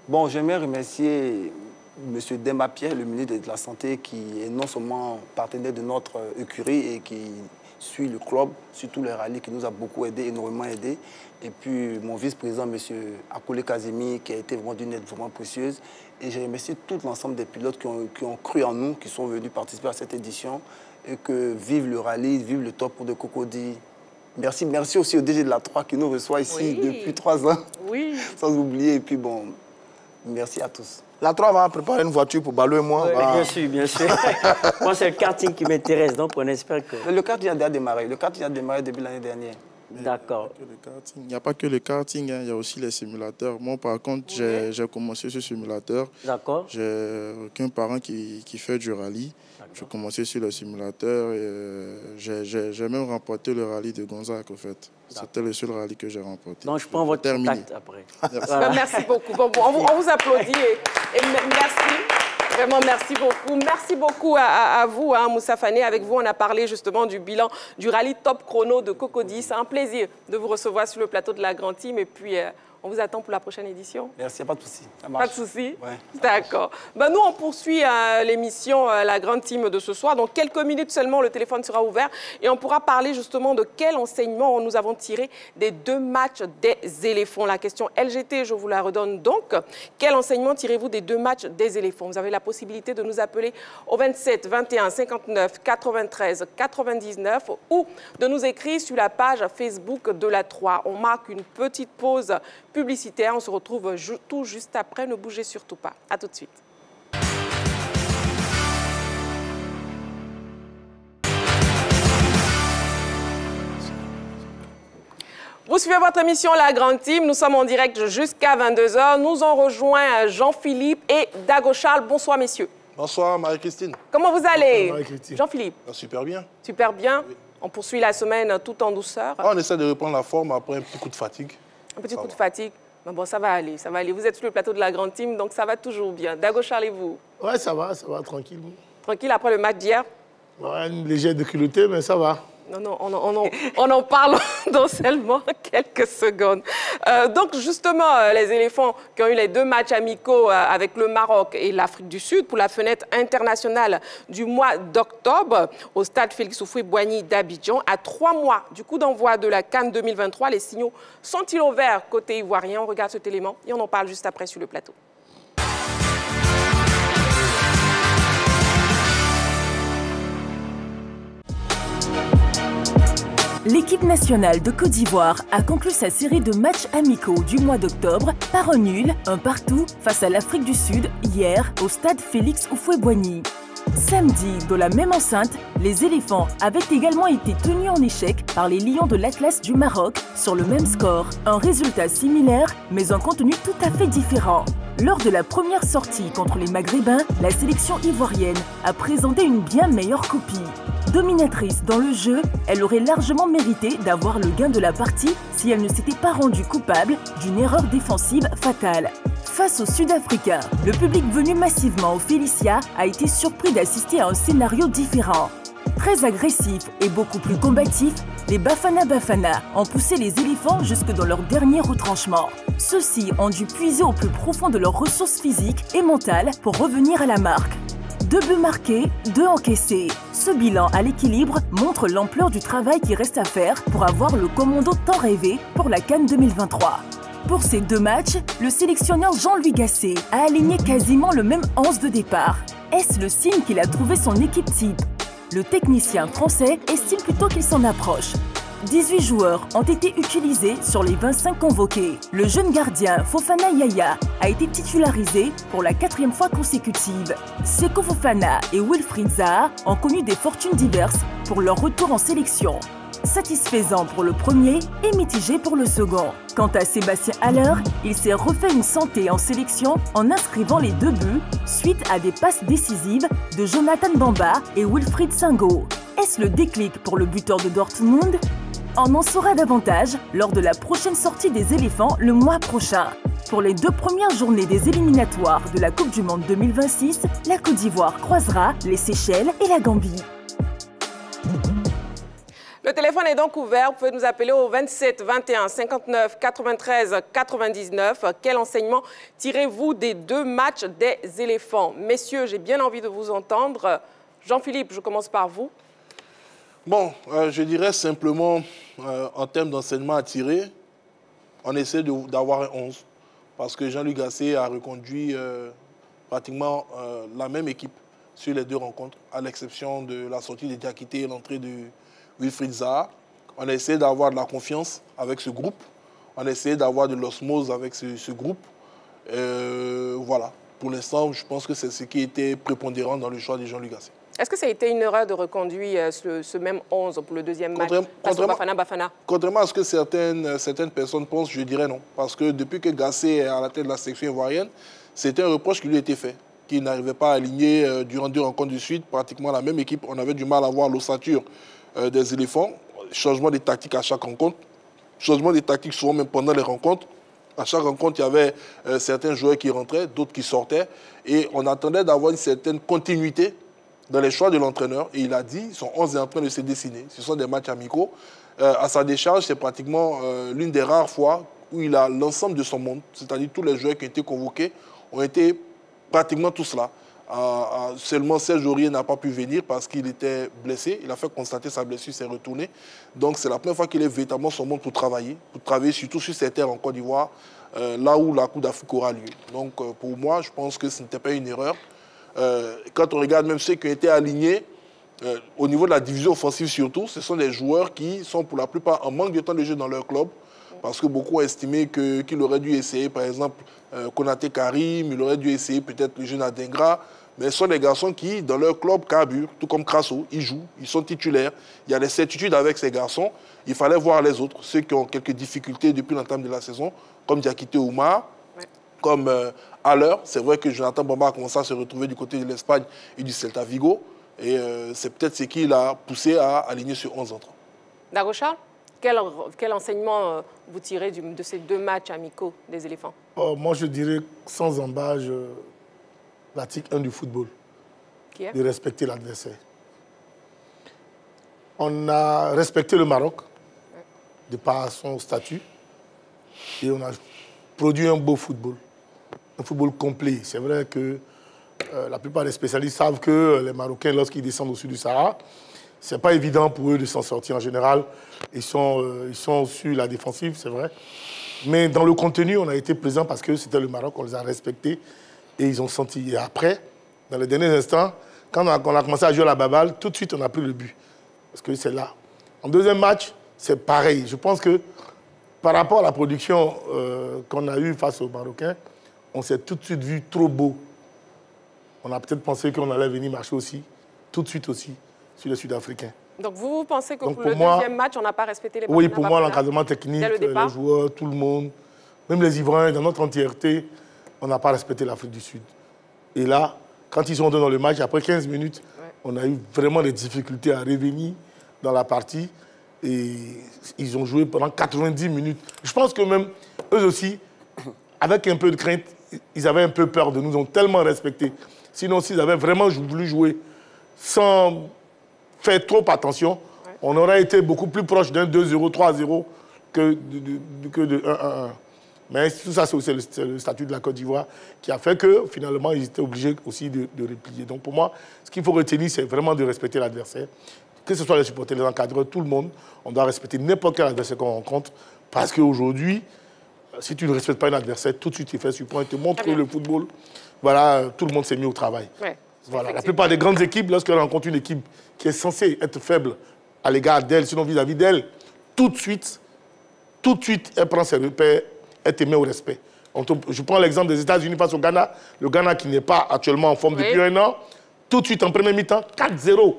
Bon, j'aimerais remercier M. Demba Pierre, le ministre de la Santé, qui est non seulement partenaire de notre écurie et qui suit le club, surtout les rallyes, qui nous a beaucoup aidé, énormément aidé. Et puis mon vice-président, M. Akole Kazemi, qui a été vraiment d'une aide vraiment précieuse. Et je remercie tout l'ensemble des pilotes qui ont cru en nous, qui sont venus participer à cette édition. Et que vive le rallye, vive le Top de Cocody. Merci aussi au DG de la 3 qui nous reçoit ici depuis 3 ans. Oui. Sans oublier. Et puis bon, merci à tous. La 3 va préparer une voiture pour Balou et moi. Bien sûr, bien sûr. Moi, c'est le karting qui m'intéresse, donc on espère que... Le karting a déjà démarré. Le karting a démarré depuis l'année dernière. D'accord. Il n'y a pas que le karting, il y a aussi les simulateurs. Moi, par contre, j'ai commencé ce simulateur. D'accord. J'ai aucun parent qui fait du rallye. J'ai commencé sur le simulateur et j'ai même remporté le rallye de Gonzague, en fait. C'était le seul rallye que j'ai remporté. Donc, je prends votre contact après. Merci, merci beaucoup. Bon, on vous applaudit et merci. Vraiment, merci beaucoup. Merci beaucoup à vous, Moussa Fane. Avec vous, on a parlé justement du bilan du rallye Top Chrono de Cocody. C'est un plaisir de vous recevoir sur le plateau de la Grande Team. Et puis, On vous attend pour la prochaine édition. Merci, pas de souci. Pas de souci? Ouais. D'accord. Ben, nous, on poursuit l'émission La Grande Team de ce soir. Dans quelques minutes seulement, le téléphone sera ouvert et on pourra parler justement de quel enseignement nous avons tiré des 2 matchs des éléphants. La question LGT, je vous la redonne donc. Quel enseignement tirez-vous des 2 matchs des éléphants? Vous avez la possibilité de nous appeler au 27 21 59 93 99 ou de nous écrire sur la page Facebook de la 3. On marque une petite pause publicitaire. On se retrouve tout juste après. Ne bougez surtout pas. À tout de suite. Vous suivez votre émission La Grande Team. Nous sommes en direct jusqu'à 22 h. Nous en rejoint Jean-Philippe et Dago Charles. Bonsoir, messieurs. Bonsoir, Marie-Christine. Comment vous allez, Jean-Philippe? Super bien. Super bien. Oui. On poursuit la semaine tout en douceur. On essaie de reprendre la forme après un petit coup de fatigue. Un petit coup de fatigue. Mais bon, ça va aller, ça va aller. Vous êtes sur le plateau de La Grande Team, donc ça va toujours bien. Dago Charles et vous? Ouais, ça va, tranquille. Tranquille après le match d'hier? Ouais, une légère déculottée, mais ça va. Non, on en parle dans seulement quelques secondes. Donc, justement, les éléphants qui ont eu les 2 matchs amicaux avec le Maroc et l'Afrique du Sud pour la fenêtre internationale du mois d'octobre au stade Félix Houphouët-Boigny d'Abidjan. À 3 mois du coup d'envoi de la CAN 2023, les signaux sont-ils au vert côté ivoirien? On regarde cet élément et on en parle juste après sur le plateau. L'équipe nationale de Côte d'Ivoire a conclu sa série de matchs amicaux du mois d'octobre par un nul, un partout, face à l'Afrique du Sud hier au stade Félix Houphouët-Boigny. Samedi, dans la même enceinte, les éléphants avaient également été tenus en échec par les Lions de l'Atlas du Maroc sur le même score. Un résultat similaire, mais un contenu tout à fait différent. Lors de la première sortie contre les Maghrébins, la sélection ivoirienne a présenté une bien meilleure copie. Dominatrice dans le jeu, elle aurait largement mérité d'avoir le gain de la partie si elle ne s'était pas rendue coupable d'une erreur défensive fatale. Face aux Sud-Africains, le public venu massivement au Felicia a été surpris d'assister à un scénario différent. Très agressif et beaucoup plus combatif, les Bafana Bafana ont poussé les éléphants jusque dans leur dernier retranchement. Ceux-ci ont dû puiser au plus profond de leurs ressources physiques et mentales pour revenir à la marque. 2 buts marqués, 2 encaissés. Ce bilan à l'équilibre montre l'ampleur du travail qui reste à faire pour avoir le commando tant rêvé pour la CAN 2023. Pour ces 2 matchs, le sélectionneur Jean-Louis Gasset a aligné quasiment le même 11 de départ. Est-ce le signe qu'il a trouvé son équipe type? Le technicien français estime plutôt qu'il s'en approche. 18 joueurs ont été utilisés sur les 25 convoqués. Le jeune gardien Fofana Yaya a été titularisé pour la 4e fois consécutive. Seko Fofana et Wilfried Zaha ont connu des fortunes diverses pour leur retour en sélection. Satisfaisant pour le premier et mitigé pour le second. Quant à Sébastien Haller, il s'est refait une santé en sélection en inscrivant les 2 buts suite à des passes décisives de Jonathan Bamba et Wilfried Singo. Est-ce le déclic pour le buteur de Dortmund? On en saura davantage lors de la prochaine sortie des éléphants le mois prochain. Pour les 2 premières journées des éliminatoires de la Coupe du Monde 2026, la Côte d'Ivoire croisera les Seychelles et la Gambie. Le téléphone est donc ouvert. Vous pouvez nous appeler au 27 21 59 93 99. Quel enseignement tirez-vous des 2 matchs des éléphants? Messieurs, j'ai bien envie de vous entendre. Jean-Philippe, je commence par vous. Bon, je dirais simplement, en termes d'enseignement à tirer, on essaie d'avoir un 11. Parce que Jean-Louis Gasset a reconduit pratiquement la même équipe sur les 2 rencontres, à l'exception de la sortie de Diakité et l'entrée de Wilfried Zaha. On a essayé d'avoir de la confiance avec ce groupe. On a essayé d'avoir de l'osmose avec ce groupe. Voilà. Pour l'instant, je pense que c'est ce qui était prépondérant dans le choix de Jean-Louis Gasset. Est-ce que ça a été une erreur de reconduire ce même 11 pour le 2e match face au Bafana? Contrairement à ce que certaines personnes pensent, je dirais non. Parce que depuis que Gasset est à la tête de la sélection ivoirienne, c'était un reproche qui lui était fait, qu'il n'arrivait pas à aligner durant 2 rencontres de suite pratiquement la même équipe. On avait du mal à voir l'ossature des éléphants, changement des tactiques à chaque rencontre, changement des tactiques souvent même pendant les rencontres. À chaque rencontre, il y avait certains joueurs qui rentraient, d'autres qui sortaient. Et on attendait d'avoir une certaine continuité dans les choix de l'entraîneur. Et il a dit, son 11 est en train de se dessiner. Ce sont des matchs amicaux. À sa décharge, c'est pratiquement l'une des rares fois où il a l'ensemble de son monde, c'est-à-dire tous les joueurs qui ont été convoqués, ont été pratiquement tous là. Seulement Serge Aurier n'a pas pu venir parce qu'il était blessé. Il a fait constater sa blessure, s'est retourné. Donc c'est la première fois qu'il est véritablement son monde pour travailler surtout sur ces terres en Côte d'Ivoire, là où la Coupe d'Afrique aura lieu. Donc pour moi, je pense que ce n'était pas une erreur. Quand on regarde même ceux qui ont été alignés, au niveau de la division offensive surtout, ce sont des joueurs qui sont pour la plupart en manque de temps de jeu dans leur club, parce que beaucoup ont estimé qu'il aurait dû essayer, par exemple, Konaté Karim, il aurait dû essayer peut-être le jeune Adingra, mais ce sont des garçons qui, dans leur club, carburent, tout comme Crasso, ils jouent, ils sont titulaires. Il y a des certitudes avec ces garçons. Il fallait voir les autres, ceux qui ont quelques difficultés depuis l'entame de la saison, comme Diakité Oumar, comme Haller. C'est vrai que Jonathan Bamba a commencé à se retrouver du côté de l'Espagne et du Celta Vigo. Et c'est peut-être ce qui l'a poussé à aligner sur 11 entrants. Darocha, quel enseignement vous tirez de ces 2 matchs amicaux des éléphants? Moi, je dirais sans embâche, l'article 1 du football, de respecter l'adversaire. On a respecté le Maroc, de par son statut, et on a produit un beau football, un football complet. C'est vrai que la plupart des spécialistes savent que les Marocains, lorsqu'ils descendent au sud du Sahara, ce n'est pas évident pour eux de s'en sortir. En général, ils sont sur la défensive, c'est vrai. Mais dans le contenu, on a été présent parce que c'était le Maroc, on les a respectés et ils ont senti. Et après, dans les derniers instants, quand on a commencé à jouer à la baballe, tout de suite, on a pris le but. Parce que c'est là. En deuxième match, c'est pareil. Je pense que par rapport à la production qu'on a eue face aux Marocains, on s'est tout de suite vu trop beau. On a peut-être pensé qu'on allait venir marcher aussi, tout de suite aussi, sur les Sud-Africains. Donc vous pensez que pour le deuxième match, on n'a pas respecté les Oui, pour moi, l'encadrement technique, les joueurs, tout le monde, même les Ivoiriens, dans notre entièreté, on n'a pas respecté l'Afrique du Sud. Et là, quand ils sont dans le match, après 15 minutes, on a eu vraiment des difficultés à revenir dans la partie. Et ils ont joué pendant 90 minutes. Je pense que même eux aussi, avec un peu de crainte, ils avaient un peu peur de nous, ils ont tellement respecté. Sinon, s'ils avaient vraiment voulu jouer sans faire trop attention, on aurait été beaucoup plus proche d'un 2-0, 3-0 que de 1-1. Mais tout ça, c'est aussi le statut de la Côte d'Ivoire qui a fait que, finalement, ils étaient obligés aussi de replier. Donc, pour moi, ce qu'il faut retenir, c'est vraiment de respecter l'adversaire. Que ce soit les supporters, les encadreurs, tout le monde, on doit respecter n'importe quel adversaire qu'on rencontre. Parce qu'aujourd'hui, si tu ne respectes pas un adversaire, tout de suite, il fait support, il te montre que le football, voilà, tout le monde s'est mis au travail. Ouais, voilà. La plupart des grandes équipes, lorsqu'elles rencontrent une équipe qui est censée être faible à l'égard d'elle, sinon vis-à-vis d'elle, tout de suite, elle prend ses repères, elle te met au respect. Je prends l'exemple des États-Unis face au Ghana. Le Ghana qui n'est pas actuellement en forme depuis un an, tout de suite, en première mi-temps, 4-0.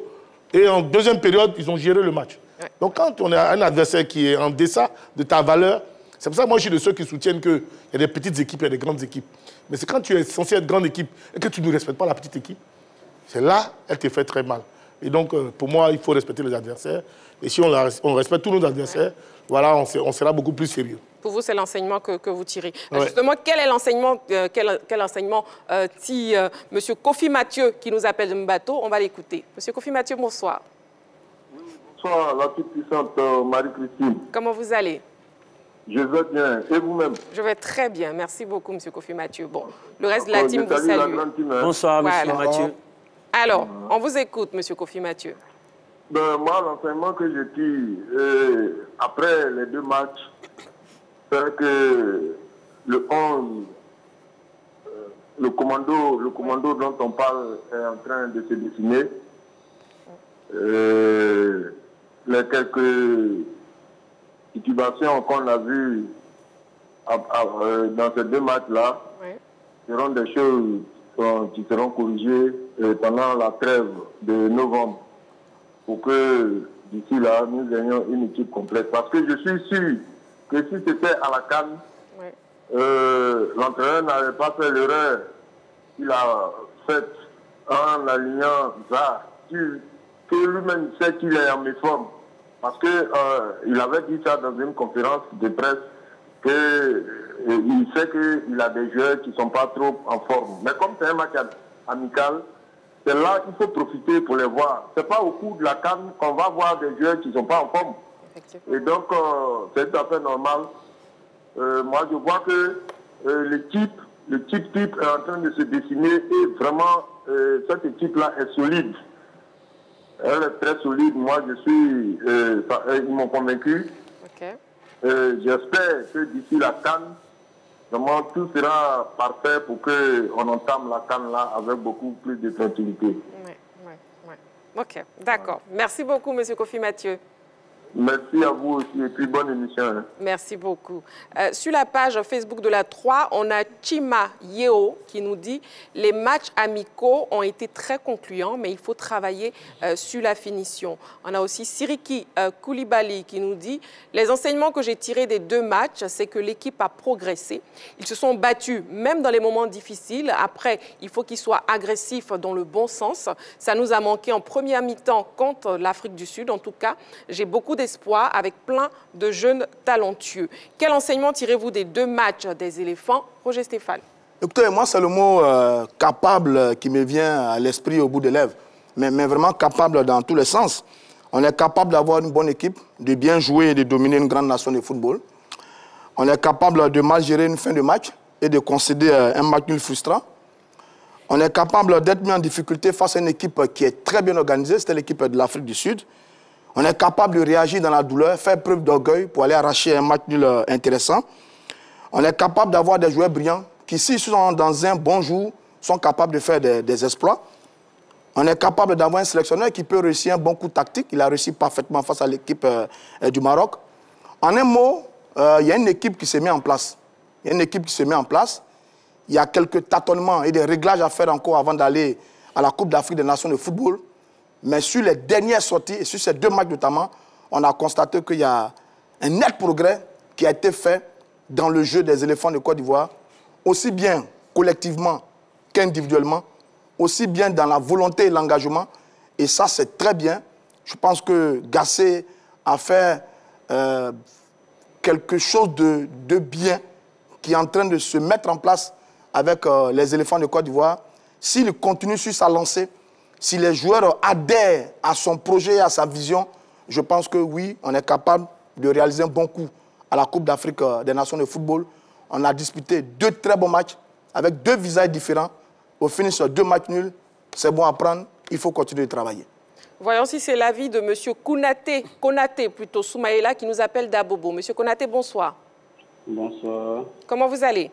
Et en deuxième période, ils ont géré le match. Ouais. Donc quand on a un adversaire qui est en deçà de ta valeur, c'est pour ça que moi je suis de ceux qui soutiennent qu'il y a des petites équipes et des grandes équipes. Mais c'est quand tu es censé être grande équipe et que tu ne respectes pas la petite équipe, c'est là qu'elle te fait très mal. Et donc pour moi, il faut respecter les adversaires. Et si on respecte tous nos adversaires, voilà, on sera beaucoup plus sérieux. Pour vous, c'est l'enseignement que vous tirez. Ouais. Justement, quel est l'enseignement tire M. Kofi Mathieu qui nous appelle de Mbato? On va l'écouter. M. Kofi Mathieu, bonsoir. Bonsoir, la toute puissante Marie-Christine. Comment vous allez? Je vais bien. Et vous-même? Je vais très bien. Merci beaucoup, M. Kofi Mathieu. Bon, le reste de la team vous salue. Bonsoir, M. Mathieu. Alors, on vous écoute, M. Kofi Mathieu. Ben, moi, l'enseignement que je tire après les 2 matchs, c'est que le 11, le commando dont on parle est en train de se dessiner. Les quelques situations qu'on a vues dans ces 2 matchs-là seront des choses qui seront corrigées pendant la trêve de novembre pour que d'ici là, nous ayons une équipe complète. Parce que je suis sûr que si c'était à la CAN, l'entraîneur n'avait pas fait l'erreur qu'il a faite en alignant ça, que lui-même sait qu'il est en méforme. Parce qu'il avait dit ça dans une conférence de presse, qu'il sait qu'il a des joueurs qui ne sont pas trop en forme. Mais comme c'est un match amical, c'est là qu'il faut profiter pour les voir. Ce n'est pas au cours de la CAN qu'on va voir des joueurs qui ne sont pas en forme. Et donc, c'est tout à fait normal moi je vois que le type est en train de se dessiner et vraiment cette équipe-là est solide. Elle est très solide. Moi, ils m'ont convaincu. Okay. J'espère que d'ici la CAN, vraiment tout sera parfait pour qu'on entame la CAN là avec beaucoup plus de tranquillité. Ok, d'accord. Merci beaucoup, M. Kofi Mathieu. Merci à vous aussi et puis bonne émission. Merci beaucoup. Sur la page Facebook de la 3, on a Chima Yeo qui nous dit « Les matchs amicaux ont été très concluants, mais il faut travailler sur la finition. » On a aussi Siriki Koulibaly qui nous dit « Les enseignements que j'ai tirés des 2 matchs, c'est que l'équipe a progressé. Ils se sont battus, même dans les moments difficiles. Après, il faut qu'ils soient agressifs dans le bon sens. Ça nous a manqué en première mi-temps contre l'Afrique du Sud. En tout cas, j'ai beaucoup d'espoir avec plein de jeunes talentueux. » Quel enseignement tirez-vous des 2 matchs des éléphants? Roger Stéphane. Écoutez, moi, c'est le mot capable qui me vient à l'esprit au bout des lèvres. Mais vraiment capable dans tous les sens. On est capable d'avoir une bonne équipe, de bien jouer et de dominer une grande nation de football. On est capable de mal gérer une fin de match et de concéder un match nul frustrant. On est capable d'être mis en difficulté face à une équipe qui est très bien organisée. C'était l'équipe de l'Afrique du Sud. On est capable de réagir dans la douleur, faire preuve d'orgueil pour aller arracher un match nul intéressant. On est capable d'avoir des joueurs brillants qui, s'ils sont dans un bon jour, sont capables de faire des exploits. On est capable d'avoir un sélectionneur qui peut réussir un bon coup tactique. Il a réussi parfaitement face à l'équipe du Maroc. En un mot, il y a une équipe qui se met en place. Il y a une équipe qui se met en place. Il y a quelques tâtonnements et des réglages à faire encore avant d'aller à la Coupe d'Afrique des Nations de football. Mais sur les dernières sorties, et sur ces 2 matchs notamment, on a constaté qu'il y a un net progrès qui a été fait dans le jeu des éléphants de Côte d'Ivoire, aussi bien collectivement qu'individuellement, aussi bien dans la volonté et l'engagement. Et ça, c'est très bien. Je pense que Gassé a fait quelque chose de bien qui est en train de se mettre en place avec les éléphants de Côte d'Ivoire. S'il continue sur sa lancée, si les joueurs adhèrent à son projet et à sa vision, je pense que oui, on est capable de réaliser un bon coup à la Coupe d'Afrique des Nations de football. On a disputé 2 très bons matchs avec 2 visages différents. Au finish, 2 matchs nuls, c'est bon à prendre, il faut continuer de travailler. Voyons si c'est l'avis de M. Konaté, plutôt Soumaïla, qui nous appelle d'Abobo. M. Konaté, bonsoir. Bonsoir. Comment vous allez?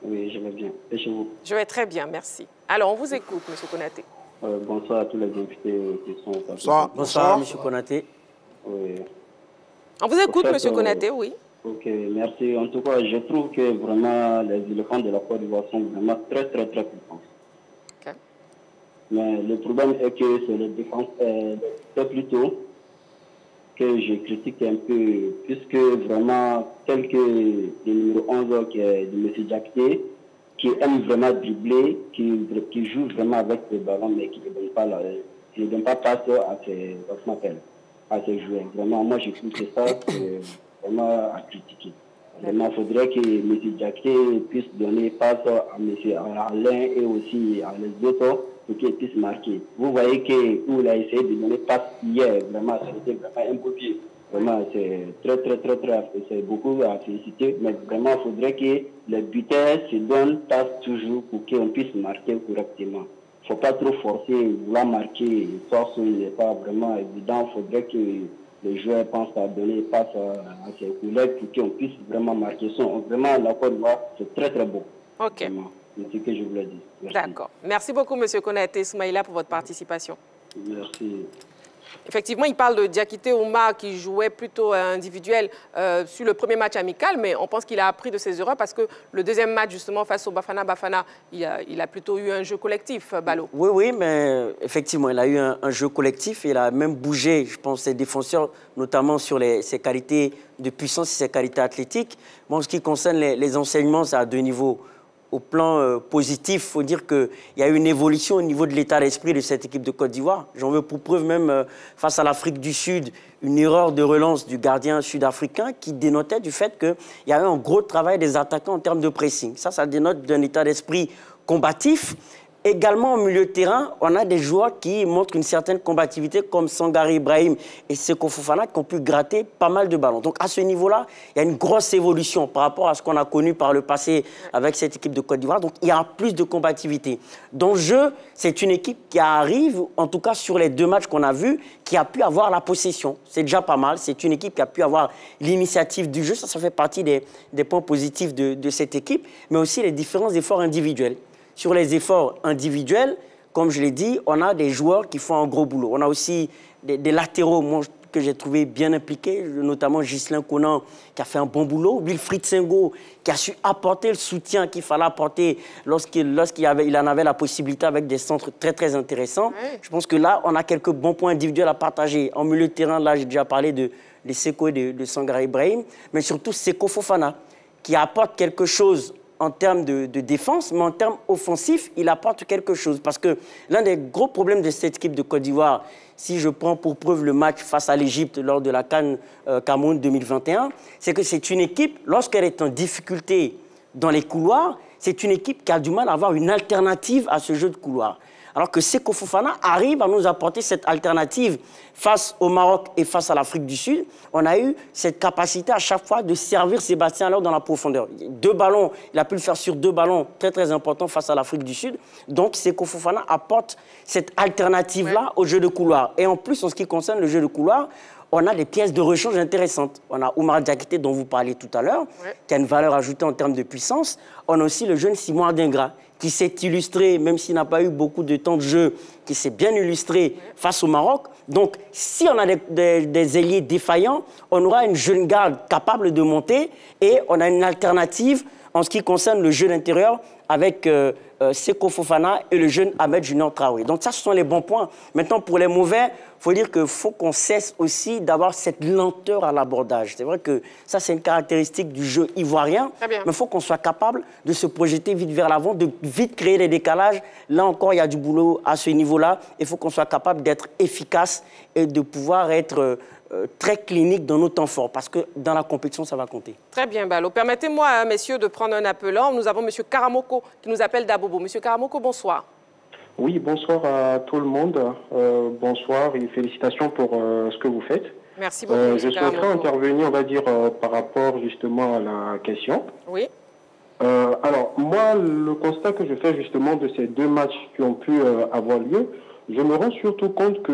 Oui, je vais bien. Et chez vous? Je vais très bien, merci. Alors, on vous écoute, M. Konaté. Bonsoir à tous les invités qui sont... Bonsoir, M. Konaté. Oui. On vous écoute, M. Konaté, oui. Ok, merci. En tout cas, je trouve que vraiment les éléphants de la Côte d'Ivoire sont vraiment très puissants. Okay. Mais le problème est que c'est les défenses plutôt que je critique un peu, puisque vraiment, tel que le numéro 11 qui est de M. Diakité, qui aime vraiment dribbler, qui joue vraiment avec le ballon, mais qui ne donne pas passe à ses joueurs. Vraiment, moi, je trouve que ça, c'est vraiment à critiquer. Vraiment, il faudrait que M. Diakité puisse donner passe à M. Alain et aussi à les autres pour qu'ils puissent marquer. Vous voyez qu'il a essayé de donner passe hier, vraiment, c'était vraiment un beau pied. Vraiment, c'est c'est beaucoup à féliciter, mais vraiment, il faudrait que les buteurs se donnent passe toujours pour qu'on puisse marquer correctement. Il ne faut pas trop forcer, vouloir marquer, force n'est pas vraiment évident. Il faudrait que les joueurs pensent à donner passe à ses collègues pour qu'on puisse vraiment marquer. Vraiment, la Côte d'Ivoire, c'est très beau. Ok. C'est ce que je voulais dire. D'accord. Merci beaucoup, M. Konaté Soumaïla, pour votre participation. Merci. Effectivement, il parle de Diakité Ouma qui jouait plutôt individuel sur le premier match amical, mais on pense qu'il a appris de ses erreurs parce que le deuxième match, justement, face au Bafana, il a plutôt eu un jeu collectif, Balo. Oui, mais effectivement, il a eu un jeu collectif et il a même bougé, je pense, ses défenseurs, notamment sur ses qualités de puissance et ses qualités athlétiques. Bon, en ce qui concerne les enseignements, c'est à 2 niveaux. Au plan positif, il faut dire qu'il y a eu une évolution au niveau de l'état d'esprit de cette équipe de Côte d'Ivoire. J'en veux pour preuve même face à l'Afrique du Sud, une erreur de relance du gardien sud-africain qui dénotait du fait qu'il y a eu un gros travail des attaquants en termes de pressing. Ça dénote d'un état d'esprit combatif. Également, au milieu de terrain, on a des joueurs qui montrent une certaine combativité, comme Sangaré Ibrahim et Seko Fofana, qui ont pu gratter pas mal de ballons. Donc, à ce niveau-là, il y a une grosse évolution par rapport à ce qu'on a connu par le passé avec cette équipe de Côte d'Ivoire. Donc, il y a plus de combativité. Dans le jeu, c'est une équipe qui arrive, en tout cas sur les 2 matchs qu'on a vus, qui a pu avoir la possession. C'est déjà pas mal. C'est une équipe qui a pu avoir l'initiative du jeu. Ça fait partie des points positifs de cette équipe, mais aussi les différents efforts individuels. Sur les efforts individuels, comme je l'ai dit, on a des joueurs qui font un gros boulot. On a aussi des latéraux que j'ai trouvé bien impliqués, notamment Ghislain Conan qui a fait un bon boulot, Wilfried Senghor qui a su apporter le soutien qu'il fallait apporter lorsqu'il en avait la possibilité avec des centres très très intéressants. Oui. Je pense que là, on a quelques bons points individuels à partager. En milieu de terrain, là, j'ai déjà parlé de Seko et de Sangaré Ibrahim, mais surtout Seko Fofana qui apporte quelque chose en termes de défense, mais en termes offensifs, il apporte quelque chose. Parce que l'un des gros problèmes de cette équipe de Côte d'Ivoire, si je prends pour preuve le match face à l'Égypte lors de la CAN Cameroun 2021, c'est que c'est une équipe, lorsqu'elle est en difficulté dans les couloirs, c'est une équipe qui a du mal à avoir une alternative à ce jeu de couloir. Alors que Seko Fofana arrive à nous apporter cette alternative face au Maroc et face à l'Afrique du Sud. On a eu cette capacité à chaque fois de servir Sébastien Haller dans la profondeur. 2 ballons, il a pu le faire sur 2 ballons très très importants face à l'Afrique du Sud. Donc Seko Fofana apporte cette alternative-là au jeu de couloir. Et en plus, en ce qui concerne le jeu de couloir, on a des pièces de rechange intéressantes. On a Oumar Diakité, dont vous parliez tout à l'heure, qui a une valeur ajoutée en termes de puissance. On a aussi le jeune Simon Adingra, qui s'est illustré, même s'il n'a pas eu beaucoup de temps de jeu, qui s'est bien illustré face au Maroc. Donc, si on a des ailiers défaillants, on aura une jeune garde capable de monter et on a une alternative en ce qui concerne le jeu d'intérieur avec Seko Fofana et le jeune Ahmed Junior Traoré. Donc ça, ce sont les bons points. Maintenant, pour les mauvais, il faut dire qu'il faut qu'on cesse aussi d'avoir cette lenteur à l'abordage. C'est vrai que ça, c'est une caractéristique du jeu ivoirien, mais il faut qu'on soit capable de se projeter vite vers l'avant, de vite créer des décalages. Là encore, il y a du boulot à ce niveau-là. Il faut qu'on soit capable d'être efficace et de pouvoir être très clinique dans nos temps forts, parce que dans la compétition, ça va compter. Très bien, Balo. Permettez-moi, messieurs, de prendre un appelant. Nous avons M. Karamoko qui nous appelle d'Abobo. M. Karamoko, bonsoir. Oui, bonsoir à tout le monde. Bonsoir et félicitations pour ce que vous faites. Merci beaucoup, je souhaiterais intervenir, on va dire, par rapport justement à la question. Oui. Alors, moi, le constat que je fais justement de ces 2 matchs qui ont pu avoir lieu, je me rends surtout compte que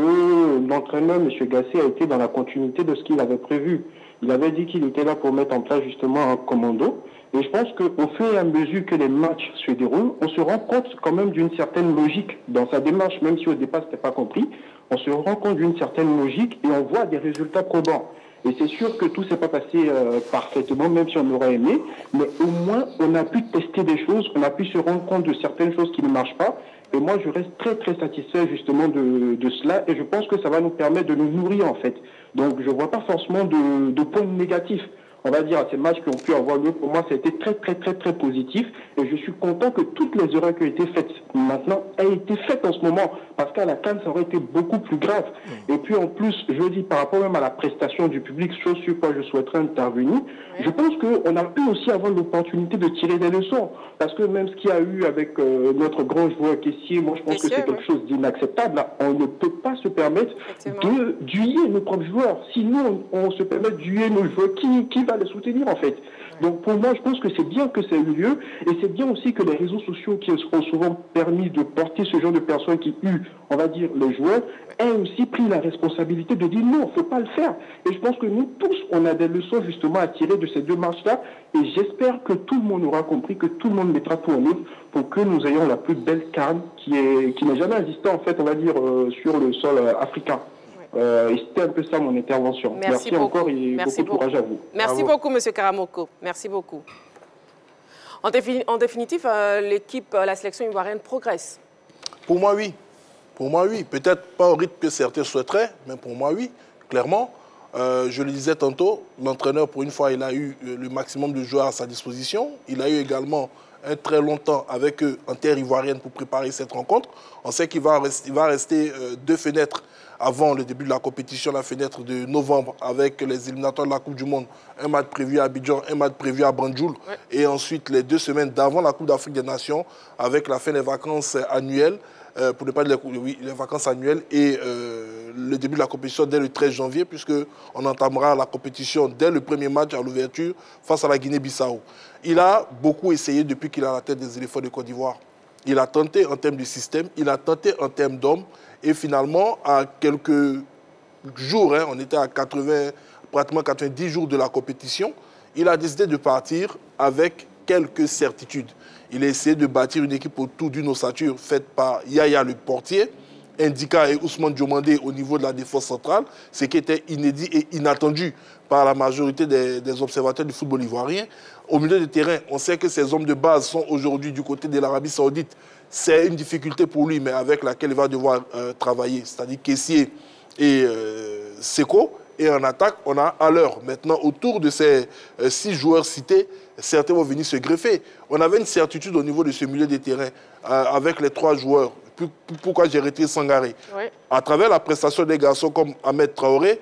l'entraîneur, M. Gassé, a été dans la continuité de ce qu'il avait prévu. Il avait dit qu'il était là pour mettre en place justement un commando. Et je pense qu'au fur et à mesure que les matchs se déroulent, on se rend compte quand même d'une certaine logique dans sa démarche, même si au départ, ce n'était pas compris. On se rend compte d'une certaine logique et on voit des résultats probants. Et c'est sûr que tout ne s'est pas passé parfaitement, même si on aurait aimé, mais au moins, on a pu tester des choses, on a pu se rendre compte de certaines choses qui ne marchent pas. Et moi, je reste très, très satisfait justement de cela. Et je pense que ça va nous permettre de nous nourrir, en fait. Donc, je ne vois pas forcément de points négatifs. On va dire, à ces matchs qui ont pu avoir lieu, pour moi, ça a été très, très, très, très positif. Et je suis content que toutes les erreurs qui ont été faites maintenant aient été faites en ce moment. Parce qu'à la CAN, ça aurait été beaucoup plus grave. Et puis, en plus, je dis, par rapport même à la prestation du public, chose sur quoi je souhaiterais intervenir, je pense qu'on a pu aussi avoir l'opportunité de tirer des leçons. Parce que même ce qu'il y a eu avec notre grand joueur caissier, moi, je pense que c'est quelque chose d'inacceptable. On ne peut pas se permettre d'huiller nos propres joueurs. Sinon, on se permet d'huiller nos joueurs. Qui va les soutenir, en fait? Donc, pour moi, je pense que c'est bien que ça ait eu lieu. Et c'est bien aussi que les réseaux sociaux qui ont souvent permis de porter ce genre de personnes qui huent, on va dire, les joueurs, aient aussi pris la responsabilité de dire non, il ne faut pas le faire. Et je pense que nous tous, on a des leçons justement à tirer de ces 2 matchs-là. Et j'espère que tout le monde aura compris, que tout le monde mettra tout en œuvre pour que nous ayons la plus belle CAN qui n'a jamais existé, en fait, on va dire, sur le sol africain. Et c'était un peu ça mon intervention. Merci encore et beaucoup de courage à vous. Merci beaucoup, M. Karamoko. Merci beaucoup. En définitive, l'équipe, la sélection ivoirienne progresse. Pour moi, oui. Pour moi, oui. Peut-être pas au rythme que certains souhaiteraient, mais pour moi, oui. Clairement, je le disais tantôt, l'entraîneur, pour une fois, il a eu le maximum de joueurs à sa disposition. Il a eu également un très long temps avec eux en terre ivoirienne pour préparer cette rencontre. On sait qu'il va rester 2 fenêtres avant le début de la compétition, la fenêtre de novembre avec les éliminatoires de la Coupe du Monde. Un match prévu à Abidjan, un match prévu à Banjul. Ouais. Et ensuite, les 2 semaines d'avant la Coupe d'Afrique des Nations avec la fin des vacances annuelles, pour ne pas dire les vacances annuelles, et le début de la compétition dès le 13 janvier, puisqu'on entamera la compétition dès le premier match à l'ouverture face à la Guinée-Bissau. Il a beaucoup essayé depuis qu'il a la tête des éléphants de Côte d'Ivoire. Il a tenté en termes de système, il a tenté en termes d'hommes, et finalement, à quelques jours, on était à pratiquement 90 jours de la compétition, il a décidé de partir avec quelques certitudes. Il a essayé de bâtir une équipe autour d'une ossature faite par Yaya le portier, Ndika et Ousmane Diomandé au niveau de la défense centrale, ce qui était inédit et inattendu par la majorité des observateurs du football ivoirien. Au milieu de terrain, on sait que ces hommes de base sont aujourd'hui du côté de l'Arabie Saoudite. C'est une difficulté pour lui, mais avec laquelle il va devoir travailler, c'est-à-dire Kessié et Seko. Et en attaque, on a à l'heure. Maintenant, autour de ces 6 joueurs cités, certains vont venir se greffer. On avait une certitude au niveau de ce milieu de terrain avec les 3 joueurs. Pourquoi j'ai retiré Sangaré? Oui. À travers la prestation des garçons comme Ahmed Traoré,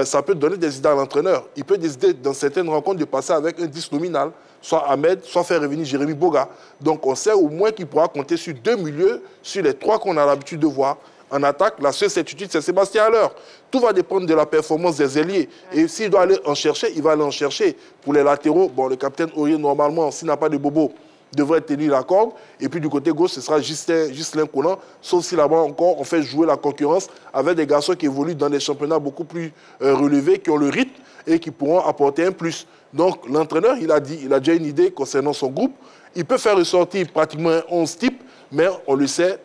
ça peut donner des idées à l'entraîneur. Il peut décider dans certaines rencontres de passer avec un 10 nominal, soit Ahmed, soit faire revenir Jérémy Boga. Donc on sait au moins qu'il pourra compter sur 2 milieux, sur les 3 qu'on a l'habitude de voir. En attaque, la seule certitude, c'est Sébastien Haller. Tout va dépendre de la performance des ailiers. Et s'il doit aller en chercher, il va aller en chercher. Pour les latéraux, bon, le capitaine Aurier, normalement, s'il n'a pas de bobo, devrait tenir la corde. Et puis du côté gauche, ce sera Ghislain Collant. Sauf si là-bas encore, on fait jouer la concurrence avec des garçons qui évoluent dans des championnats beaucoup plus relevés, qui ont le rythme et qui pourront apporter un plus. Donc l'entraîneur, il a déjà une idée concernant son groupe. Il peut faire ressortir pratiquement 11 types, mais on le sait,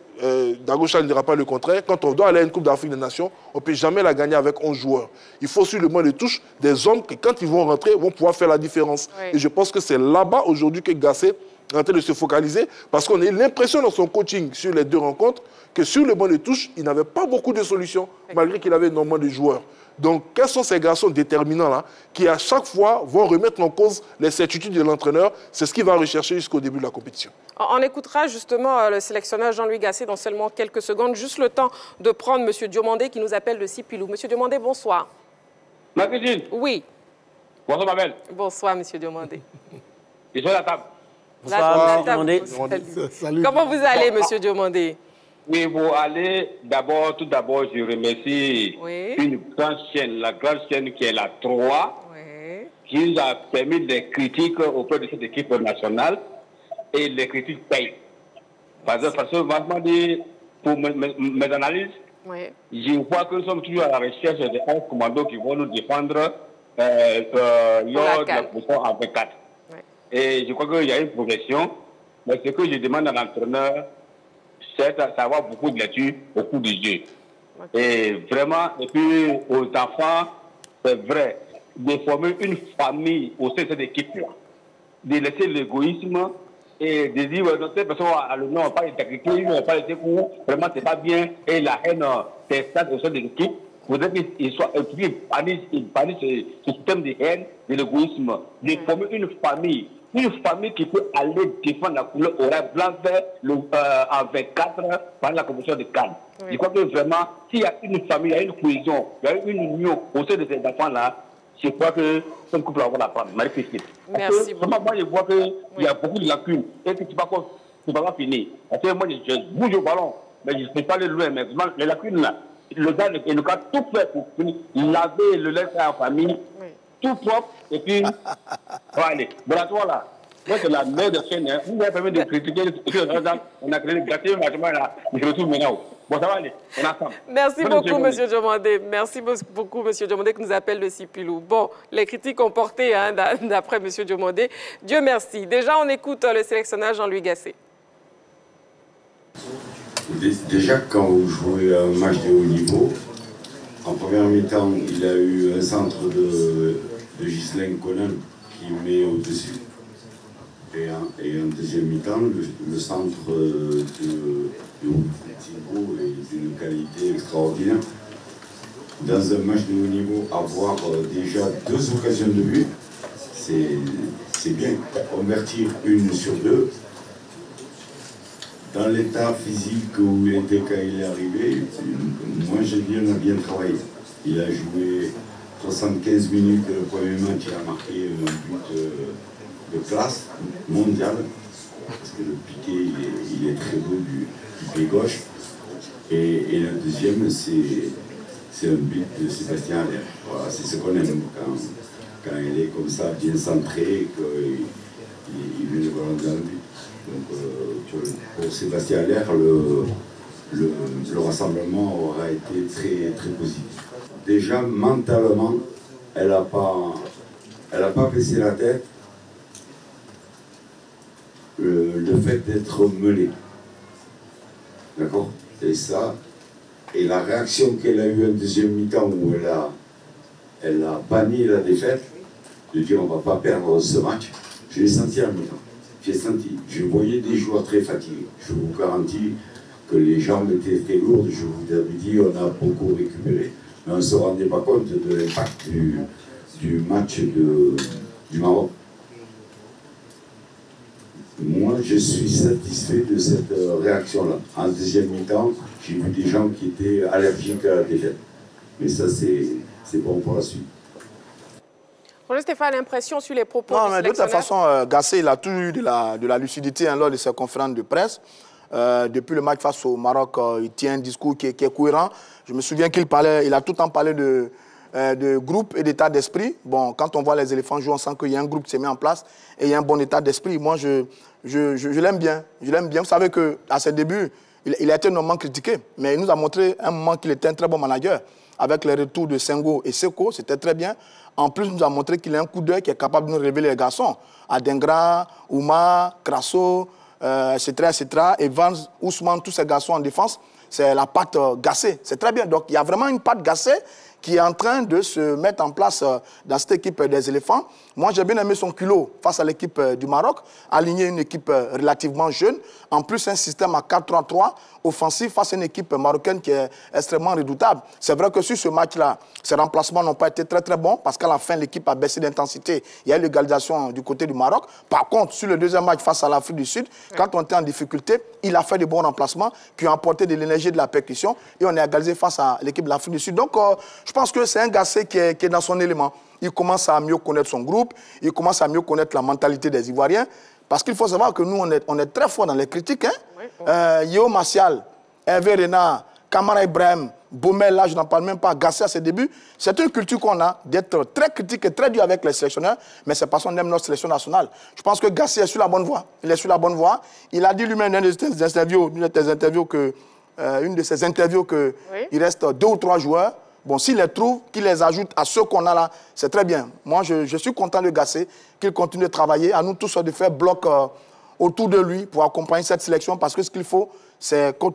Dagocha ne dira pas le contraire. Quand on doit aller à une Coupe d'Afrique des Nations, on ne peut jamais la gagner avec 11 joueurs. Il faut sur le moins de touche des hommes qui, quand ils vont rentrer, vont pouvoir faire la différence. Oui. Et je pense que c'est là-bas aujourd'hui que Gassé est en train de se focaliser, parce qu'on a eu l'impression dans son coaching sur les 2 rencontres que sur le banc de touche, il n'avait pas beaucoup de solutions, malgré qu'il avait énormément de joueurs. Donc, quels sont ces garçons déterminants-là qui, à chaque fois, vont remettre en cause les certitudes de l'entraîneur? C'est ce qu'il va rechercher jusqu'au début de la compétition. On écoutera justement le sélectionneur Jean-Louis Gassé dans seulement quelques secondes. Juste le temps de prendre M. Diomandé qui nous appelle de Sipilou. M. Diomandé, bonsoir. Ma cuisine. Oui. Bonsoir, ma belle. Bonsoir, M. Diomandé. Je suis à la table. Bonsoir, Diomandé. Salut. Comment vous allez, M. Diomandé? Oui, pour aller, tout d'abord, je remercie une grande chaîne, la grande chaîne qui est la 3, qui nous a permis des critiques auprès de cette équipe nationale, et les critiques payent. Parce que, vraiment dit, pour mes analyses, je vois que nous sommes toujours à la recherche des 11 commandos qui vont nous défendre lors de la position en 24. Et je crois qu'il y a une progression, mais ce que je demande à l'entraîneur, c'est d'avoir beaucoup de lecture au cours du jeu. Et vraiment, et puis aux enfants, c'est vrai, de former une famille au sein de cette équipe-là, de laisser l'égoïsme et de dire, cette personne a le nom, pas l'intégrité, il n'a pas les cours, vraiment, c'est pas bien, et la haine s'installe au sein de l'équipe. Il faudrait qu'il soit il bannisse ce système de haine, de l'égoïsme, de former une famille qui peut aller défendre la couleur orange blanc vert en 24 par la compétition de Cannes. Je crois que vraiment, s'il y a une famille, il y a une cohésion, il y a une union au sein de ces enfants-là, je crois que cette couple va avoir la prendre. Marie-Christine. Merci beaucoup. Moi, je vois qu'il y a beaucoup de lacunes et que tu ne vas pas finir. Parce que moi, je bouge au ballon, mais je ne peux pas aller loin. Mais les lacunes là, le gars tout fait pour finir, laver le lait en famille. Tout propre, et puis, allez, voilà, toi là. Moi, c'est la meilleure des chaînes. Vous m'avez permis de critiquer, on a créé le gâteau, là, je retrouve maintenant. Bon, ça va aller, on a ensemble. Merci beaucoup, M. Diomandé. Merci beaucoup, M. Diomandé, qui nous appelle de Sipilou. Bon, les critiques ont porté, hein, d'après M. Diomandé. Dieu merci. Déjà, on écoute le sélectionneur Jean-Louis Gassé. Déjà, quand vous jouez un match de haut niveau, en première mi-temps, il a eu un centre de Ghislain Collant qui met au-dessus. Et en deuxième mi-temps, le centre de Thibaut est d'une qualité extraordinaire. Dans un match de haut niveau, avoir déjà 2 occasions de but, c'est bien. Convertir 1 sur 2, dans l'état physique où il était quand il est arrivé, moi je dis on a bien travaillé. Il a joué 75 minutes le premier match, il a marqué un but de classe mondiale, parce que le piqué il est très beau du pied gauche. Et le deuxième, c'est un but de Sébastien Haller. Voilà, c'est ce qu'on aime quand il est comme ça, bien centré, qu'il met le ballon dans le but. Donc pour Sébastien Haller, le rassemblement aura été très, très positif. Déjà, mentalement, elle n'a pas baissé la tête. Le fait d'être menée. D'accord? Et ça, et la réaction qu'elle a eue en deuxième mi-temps où elle a banni la défaite, de dire on ne va pas perdre ce match, je l'ai senti à la mi-temps. J'ai senti, je voyais des joueurs très fatigués. Je vous garantis que les jambes étaient lourdes, je vous avais dit on a beaucoup récupéré. Mais on ne se rendait pas compte de l'impact du match du Maroc. Moi, je suis satisfait de cette réaction-là. En deuxième mi-temps, j'ai vu des gens qui étaient allergiques à la défaite. Mais ça, c'est bon pour la suite. Roger Stéphane, l'impression sur les propos non, du mais de toute façon, Gassé, il a toujours eu de la lucidité lors de ses conférences de presse. Depuis le match face au Maroc, il tient un discours qui est cohérent. Je me souviens qu'il a tout le temps parlé de groupe et d'état d'esprit. Bon, quand on voit les éléphants jouer, on sent qu'il y a un groupe qui s'est mis en place et il y a un bon état d'esprit. Moi, je l'aime bien. Je l'aime bien. Vous savez qu'à ses débuts, il a été normalement critiqué, mais il nous a montré un moment qu'il était un très bon manager. Avec les retours de Senghor et Seko, c'était très bien. En plus, il nous a montré qu'il a un coup d'œil qui est capable de nous révéler les garçons. Adengra, Ouma, Krasso, etc. Evans, Ousmane, tous ces garçons en défense, c'est la patte Gassé. C'est très bien. Donc, il y a vraiment une patte Gassé qui est en train de se mettre en place dans cette équipe des éléphants. Moi, j'ai bien aimé son culot face à l'équipe du Maroc, aligner une équipe relativement jeune. En plus, un système à 4-3-3 offensif face à une équipe marocaine qui est extrêmement redoutable. C'est vrai que sur ce match-là, ses remplacements n'ont pas été très très bons parce qu'à la fin, l'équipe a baissé d'intensité. Il y a eu l'égalisation du côté du Maroc. Par contre, sur le deuxième match face à l'Afrique du Sud, quand on était en difficulté, il a fait de bons remplacements qui ont apporté de l'énergie et de la percussion et on est égalisé face à l'équipe de l'Afrique du Sud. Donc, je pense que c'est un Gassé qui est dans son élément. Il commence à mieux connaître son groupe, il commence à mieux connaître la mentalité des Ivoiriens. Parce qu'il faut savoir que nous, on est très forts dans les critiques. Hein? Oui, Yeo Martial, Hervé Renard, Kamara Ibrahim, Baumel, là, je n'en parle même pas, Gassé à ses débuts. C'est une culture qu'on a d'être très critique et très dur avec les sélectionneurs, mais c'est parce qu'on aime notre sélection nationale. Je pense que Gassé est sur la bonne voie. Il est sur la bonne voie. Il a dit lui-même dans une de ses interviews qu'il reste 2 ou 3 joueurs. Bon, s'il les trouve, qu'il les ajoute à ceux qu'on a là, c'est très bien. Moi, je suis content de Gassé, qu'il continue de travailler. À nous tous de faire bloc autour de lui pour accompagner cette sélection. Parce que ce qu'il faut, c'est que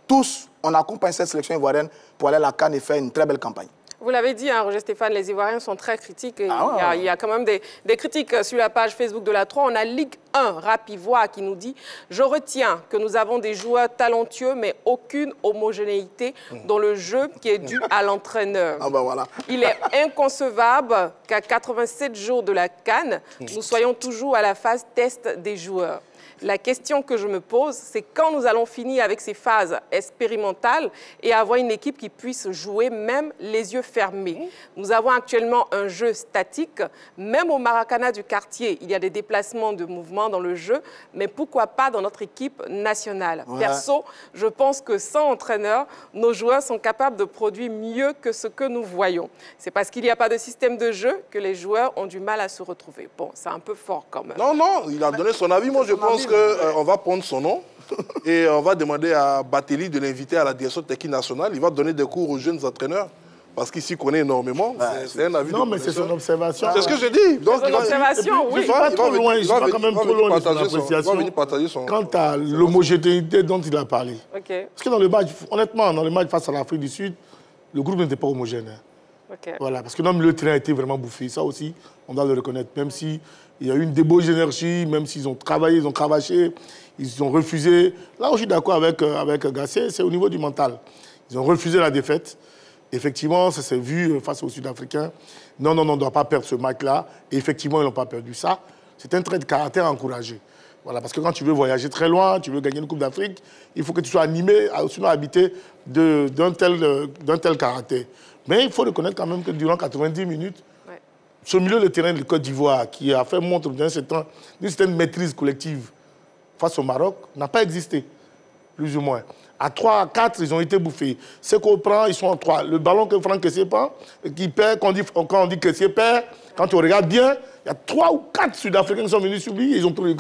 tous, on accompagne cette sélection ivoirienne pour aller à la CAN et faire une très belle campagne. Vous l'avez dit, hein, Roger Stéphane, les Ivoiriens sont très critiques. Et il y a quand même des critiques sur la page Facebook de la 3. On a Ligue 1, Rapivoix, qui nous dit « Je retiens que nous avons des joueurs talentueux, mais aucune homogénéité dans le jeu qui est due à l'entraîneur. Voilà. Il est inconcevable qu'à 87 jours de la CAN, nous soyons toujours à la phase test des joueurs. La question que je me pose, c'est quand nous allons finir avec ces phases expérimentales et avoir une équipe qui puisse jouer même les yeux fermés. Nous avons actuellement un jeu statique. Même au Maracana du quartier, il y a des déplacements de mouvements dans le jeu, mais pourquoi pas dans notre équipe nationale? Perso, je pense que sans entraîneur, nos joueurs sont capables de produire mieux que ce que nous voyons. C'est parce qu'il n'y a pas de système de jeu que les joueurs ont du mal à se retrouver. Bon, c'est un peu fort quand même. Non, il a donné son avis. Moi, je pense qu'on va prendre son nom et on va demander à Batelli de l'inviter à la direction technique nationale. Il va donner des cours aux jeunes entraîneurs parce qu'il s'y connaît énormément. C'est un avis. Non, mais c'est son observation. C'est ce que je dis. Donc, son observation, oui. Il va trop loin, il va quand même trop loin de son appréciation quant à l'homogénéité dont il a parlé. Parce que dans le match, honnêtement, dans le match face à l'Afrique du Sud, le groupe n'était pas homogène. Voilà, parce que même le terrain a été vraiment bouffé. Ça aussi, on doit le reconnaître. Même s'il y a eu une débauche d'énergie, même s'ils ont travaillé, ils ont cravaché, ils ont refusé. Là où je suis d'accord avec Gassé, c'est au niveau du mental. Ils ont refusé la défaite. Effectivement, ça s'est vu face aux Sud-Africains. Non, on ne doit pas perdre ce match-là. Et effectivement, ils n'ont pas perdu ça. C'est un trait de caractère encouragé. Voilà, parce que quand tu veux voyager très loin, tu veux gagner une Coupe d'Afrique, il faut que tu sois animé, sinon habité d'un tel caractère. Mais il faut reconnaître quand même que durant 90 minutes, ce milieu de terrain de Côte d'Ivoire, qui a fait montre d'une certaine maîtrise collective face au Maroc, n'a pas existé, plus ou moins. À 3, à 4, ils ont été bouffés. Ceux qu'on prend, ils sont en 3. Le ballon que Franck Kessié prend, qui perd, quand on dit Kessié perd, quand on regarde bien, il y a 3 ou 4 Sud-Africains qui sont venus sur lui, ils ont pris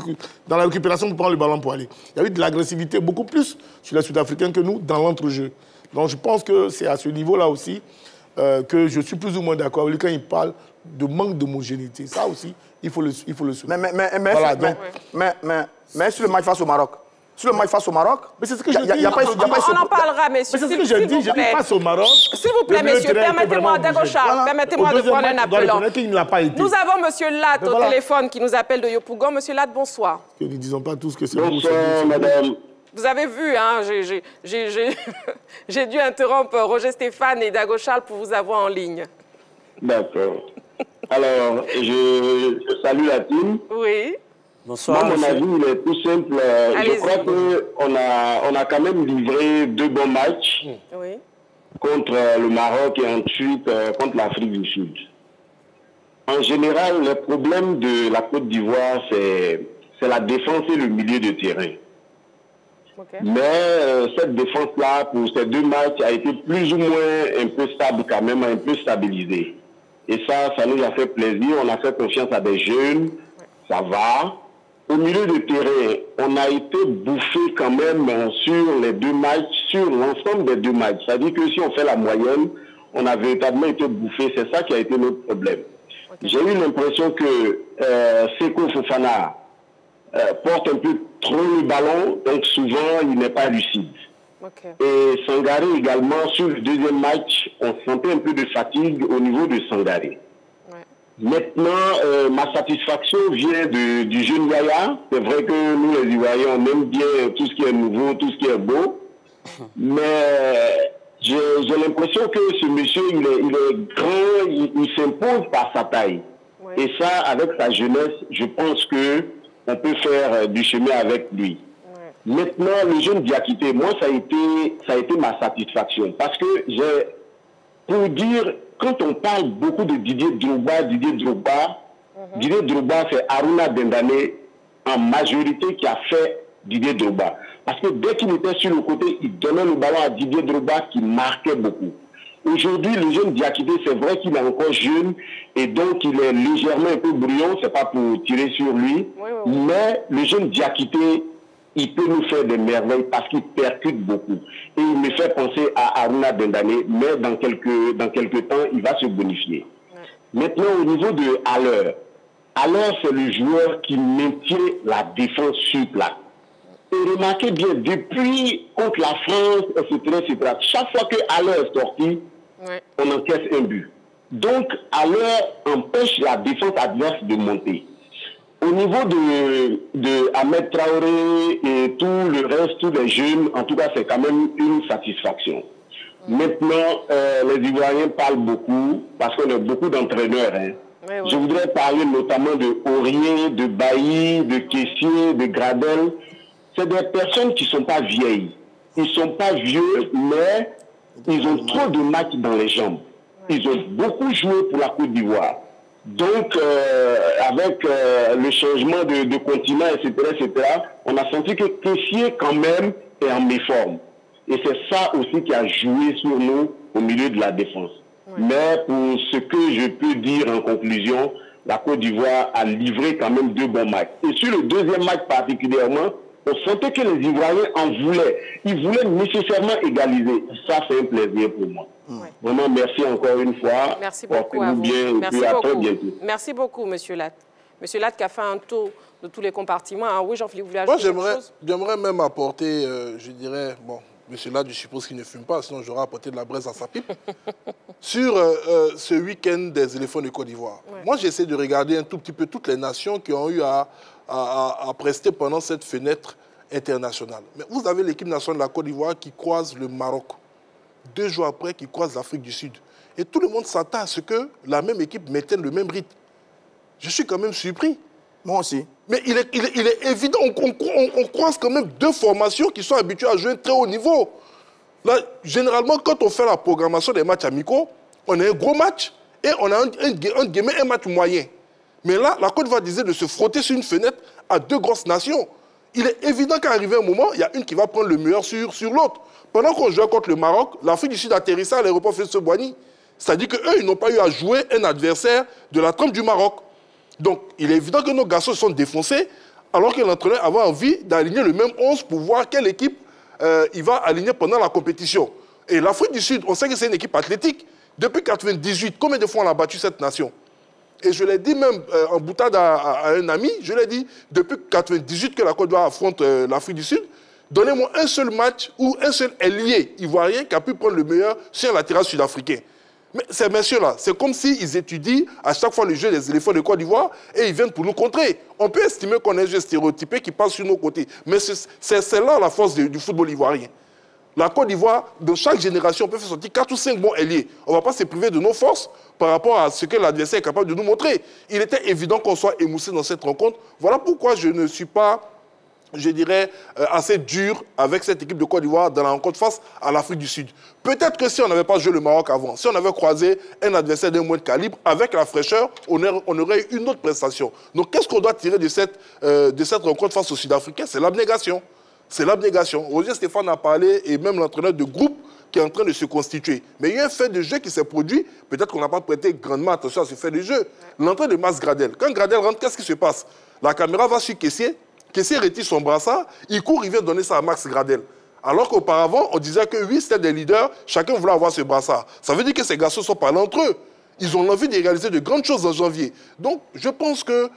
dans la récupération pour prendre le ballon pour aller. Il y a eu de l'agressivité beaucoup plus sur les Sud-Africains que nous dans l'entrejeu. Donc je pense que c'est à ce niveau-là aussi que je suis plus ou moins d'accord avec lui quand il parle de manque d'homogénéité. Ça aussi, il faut le souligner. Mais sur le match face au Maroc, sur le match face au Maroc, mais c'est ce que je dis. On en parlera, messieurs. Mais c'est ce que je dis. Je dis face au Maroc. S'il vous plaît, messieurs, permettez-moi, Dagochal, permettez-moi de prendre un appel. Nous avons monsieur Lat au téléphone qui nous appelle de Yopougon. Monsieur Lat, bonsoir. Ne disons pas tous que c'est bonsoir, madame. Vous avez vu, hein, j'ai dû interrompre Roger Stéphane et Dagochal pour vous avoir en ligne. D'accord. Alors, je salue la team. Oui. Bonsoir. Moi, mon avis, il est tout simple. Je crois qu'on a quand même livré 2 bons matchs contre le Maroc et ensuite contre l'Afrique du Sud. En général, le problème de la Côte d'Ivoire, c'est la défense et le milieu de terrain. Mais cette défense-là, pour ces 2 matchs, a été plus ou moins un peu stable quand même, un peu stabilisée. Et ça nous a fait plaisir. On a fait confiance à des jeunes. Ça va. Au milieu de terrain, on a été bouffé quand même sur les 2 matchs, sur l'ensemble des 2 matchs. C'est-à-dire que si on fait la moyenne, on a véritablement été bouffé. C'est ça qui a été notre problème. J'ai eu l'impression que Seko Fofana porte un peu trop le ballon, donc souvent il n'est pas lucide. Et Sangaré également, sur le 2e match, on sentait un peu de fatigue au niveau de Sangaré. Maintenant, ma satisfaction vient du jeune Yaya. C'est vrai que nous les Ivoiriens, on aime bien tout ce qui est nouveau, tout ce qui est beau. Mais j'ai l'impression que ce monsieur, il est grand, il s'impose par sa taille. Et ça, avec sa jeunesse, je pense qu'on peut faire du chemin avec lui. Maintenant, le jeune Diakité, moi, ça a été ma satisfaction. Parce que pour dire, quand on parle beaucoup de Didier Drogba, c'est Aruna Dendane en majorité qui a fait Didier Drogba. Parce que dès qu'il était sur le côté, il donnait le ballon à Didier Drogba qui marquait beaucoup. Aujourd'hui, le jeune Diakité, c'est vrai qu'il est encore jeune et donc il est légèrement un peu brouillon, c'est pas pour tirer sur lui, mais le jeune Diakité, il peut nous faire des merveilles parce qu'il percute beaucoup. Et il me fait penser à Aruna Dendane, mais dans quelques temps, il va se bonifier. Maintenant, au niveau de Haller, c'est le joueur qui maintient la défense sur place. Et remarquez bien, depuis contre la France, etc., chaque fois que Haller est sorti, on encaisse un but. Donc, Haller empêche la défense adverse de monter. Au niveau de Ahmed Traoré et tout le reste, tous les jeunes, en tout cas, c'est quand même une satisfaction. Maintenant, les Ivoiriens parlent beaucoup, parce qu'on a beaucoup d'entraîneurs. Je voudrais parler notamment de Aurier, de Bailly, de Kessié, de Gradel. C'est des personnes qui ne sont pas vieilles. Ils ne sont pas vieux, mais ils ont trop de matchs dans les jambes. Ils ont beaucoup joué pour la Côte d'Ivoire. Donc, avec le changement de continent, etc., on a senti que Kessié, quand même, est en méforme. Et c'est ça aussi qui a joué sur nous au milieu de la défense. Mais pour ce que je peux dire en conclusion, la Côte d'Ivoire a livré quand même 2 bons matchs. Et sur le 2e match particulièrement, on sentait que les Ivoiriens en voulaient. Ils voulaient nécessairement égaliser. Ça, c'est un plaisir pour moi. Vraiment, merci encore une fois. Merci beaucoup à vous. Bien, merci à beaucoup. Très bientôt. Merci beaucoup, monsieur Lat. Monsieur Lat qui a fait un tour de tous les compartiments. Ah, oui, Jean-Philippe, vous voulez ajouter quelque chose? J'aimerais même apporter, je dirais, bon, monsieur Lat, je suppose qu'il ne fume pas, sinon j'aurais apporté de la braise à sa pipe. Sur ce week-end des éléphants de Côte d'Ivoire. Moi, j'essaie de regarder un tout petit peu toutes les nations qui ont eu à prester pendant cette fenêtre internationale. Mais vous avez l'équipe nationale de la Côte d'Ivoire qui croise le Maroc. 2 jours après, qui croise l'Afrique du Sud. Et tout le monde s'attend à ce que la même équipe maintienne le même rythme. Je suis quand même surpris. Moi aussi. Mais il est évident, on croise quand même deux formations qui sont habituées à jouer un très haut niveau. Là, généralement, quand on fait la programmation des matchs amicaux, on a un gros match et on a un match moyen. Mais là, la Côte d'Ivoire disait de se frotter sur une fenêtre à deux grosses nations. Il est évident qu'à arriver un moment, il y a une qui va prendre le meilleur sur l'autre. Pendant qu'on jouait contre le Maroc, l'Afrique du Sud atterrissait à l'aéroport Félix-Houphouët-Boigny. C'est-à-dire qu'eux, ils n'ont pas eu à jouer un adversaire de la trempe du Maroc. Donc, il est évident que nos garçons se sont défoncés, alors que l'entraîneur avait envie d'aligner le même 11 pour voir quelle équipe il va aligner pendant la compétition. Et l'Afrique du Sud, on sait que c'est une équipe athlétique. Depuis 1998, combien de fois on a battu cette nation? Et je l'ai dit même en boutade à un ami, je l'ai dit, depuis 1998 que la Côte d'Ivoire affronte l'Afrique du Sud, donnez-moi un seul match où un seul ailier ivoirien qui a pu prendre le meilleur sur un latéral sud-africain. Mais ces messieurs-là, c'est comme s'ils étudient à chaque fois le jeu des éléphants de Côte d'Ivoire et ils viennent pour nous contrer. On peut estimer qu'on est un jeu stéréotypé qui passe sur nos côtés. Mais c'est là la force du football ivoirien. La Côte d'Ivoire, dans chaque génération, on peut faire sortir 4 ou 5 bons ailiers. On ne va pas se priver de nos forces par rapport à ce que l'adversaire est capable de nous montrer. Il était évident qu'on soit émoussé dans cette rencontre. Voilà pourquoi je ne suis pas, je dirais, assez dur avec cette équipe de Côte d'Ivoire dans la rencontre face à l'Afrique du Sud. Peut-être que si on n'avait pas joué le Maroc avant, si on avait croisé un adversaire d'un moins de calibre, avec la fraîcheur, on aurait eu une autre prestation. Donc qu'est-ce qu'on doit tirer de cette rencontre face aux Sud-Africains? C'est l'abnégation. C'est l'abnégation. Roger Stéphane a parlé, et même l'entraîneur de groupe qui est en train de se constituer. Mais il y a un fait de jeu qui s'est produit. Peut-être qu'on n'a pas prêté grandement attention à ce fait de jeu. L'entrée de Mas Gradel. Quand Gradel rentre, qu'est-ce qui se passe? La caméra va sur Kessié. Kessié retire son brassard. Il court, il vient donner ça à Max Gradel. Alors qu'auparavant, on disait que oui, c'était des leaders. Chacun voulait avoir ce brassard. Ça veut dire que ces garçons sont parlés entre eux. Ils ont envie de réaliser de grandes choses en janvier. Donc, je pense que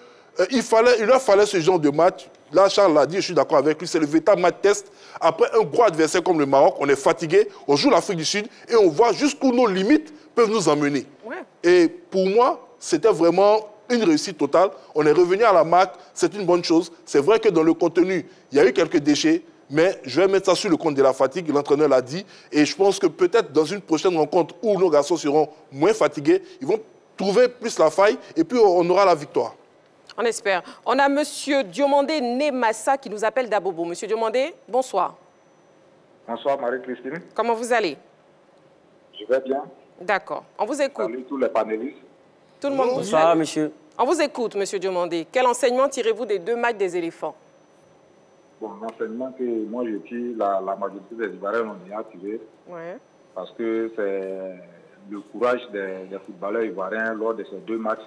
il leur fallait ce genre de match. Là, Charles l'a dit, je suis d'accord avec lui, c'est le véritable match test. Après un gros adversaire comme le Maroc, on est fatigué, on joue l'Afrique du Sud et on voit jusqu'où nos limites peuvent nous emmener. Ouais. Et pour moi, c'était vraiment une réussite totale. On est revenu à la marque, c'est une bonne chose. C'est vrai que dans le contenu, il y a eu quelques déchets, mais je vais mettre ça sur le compte de la fatigue, l'entraîneur l'a dit. Et je pense que peut-être dans une prochaine rencontre où nos garçons seront moins fatigués, ils vont trouver plus la faille et puis on aura la victoire. On espère. On a M. Diomandé Nemassa qui nous appelle d'Abobo. M. Diomandé, bonsoir. Bonsoir Marie-Christine. Comment vous allez? Je vais bien. D'accord. On vous écoute. Salut tous les panélistes. Tout le monde vous Bonsoir, monsieur. On vous écoute, M. Diomandé. Quel enseignement tirez-vous des 2 matchs des éléphants? Bon, l'enseignement que moi je tire, la majorité des Ivoiriens ont déjà tiré. Ouais. Parce que c'est le courage des footballeurs ivoiriens lors de ces 2 matchs.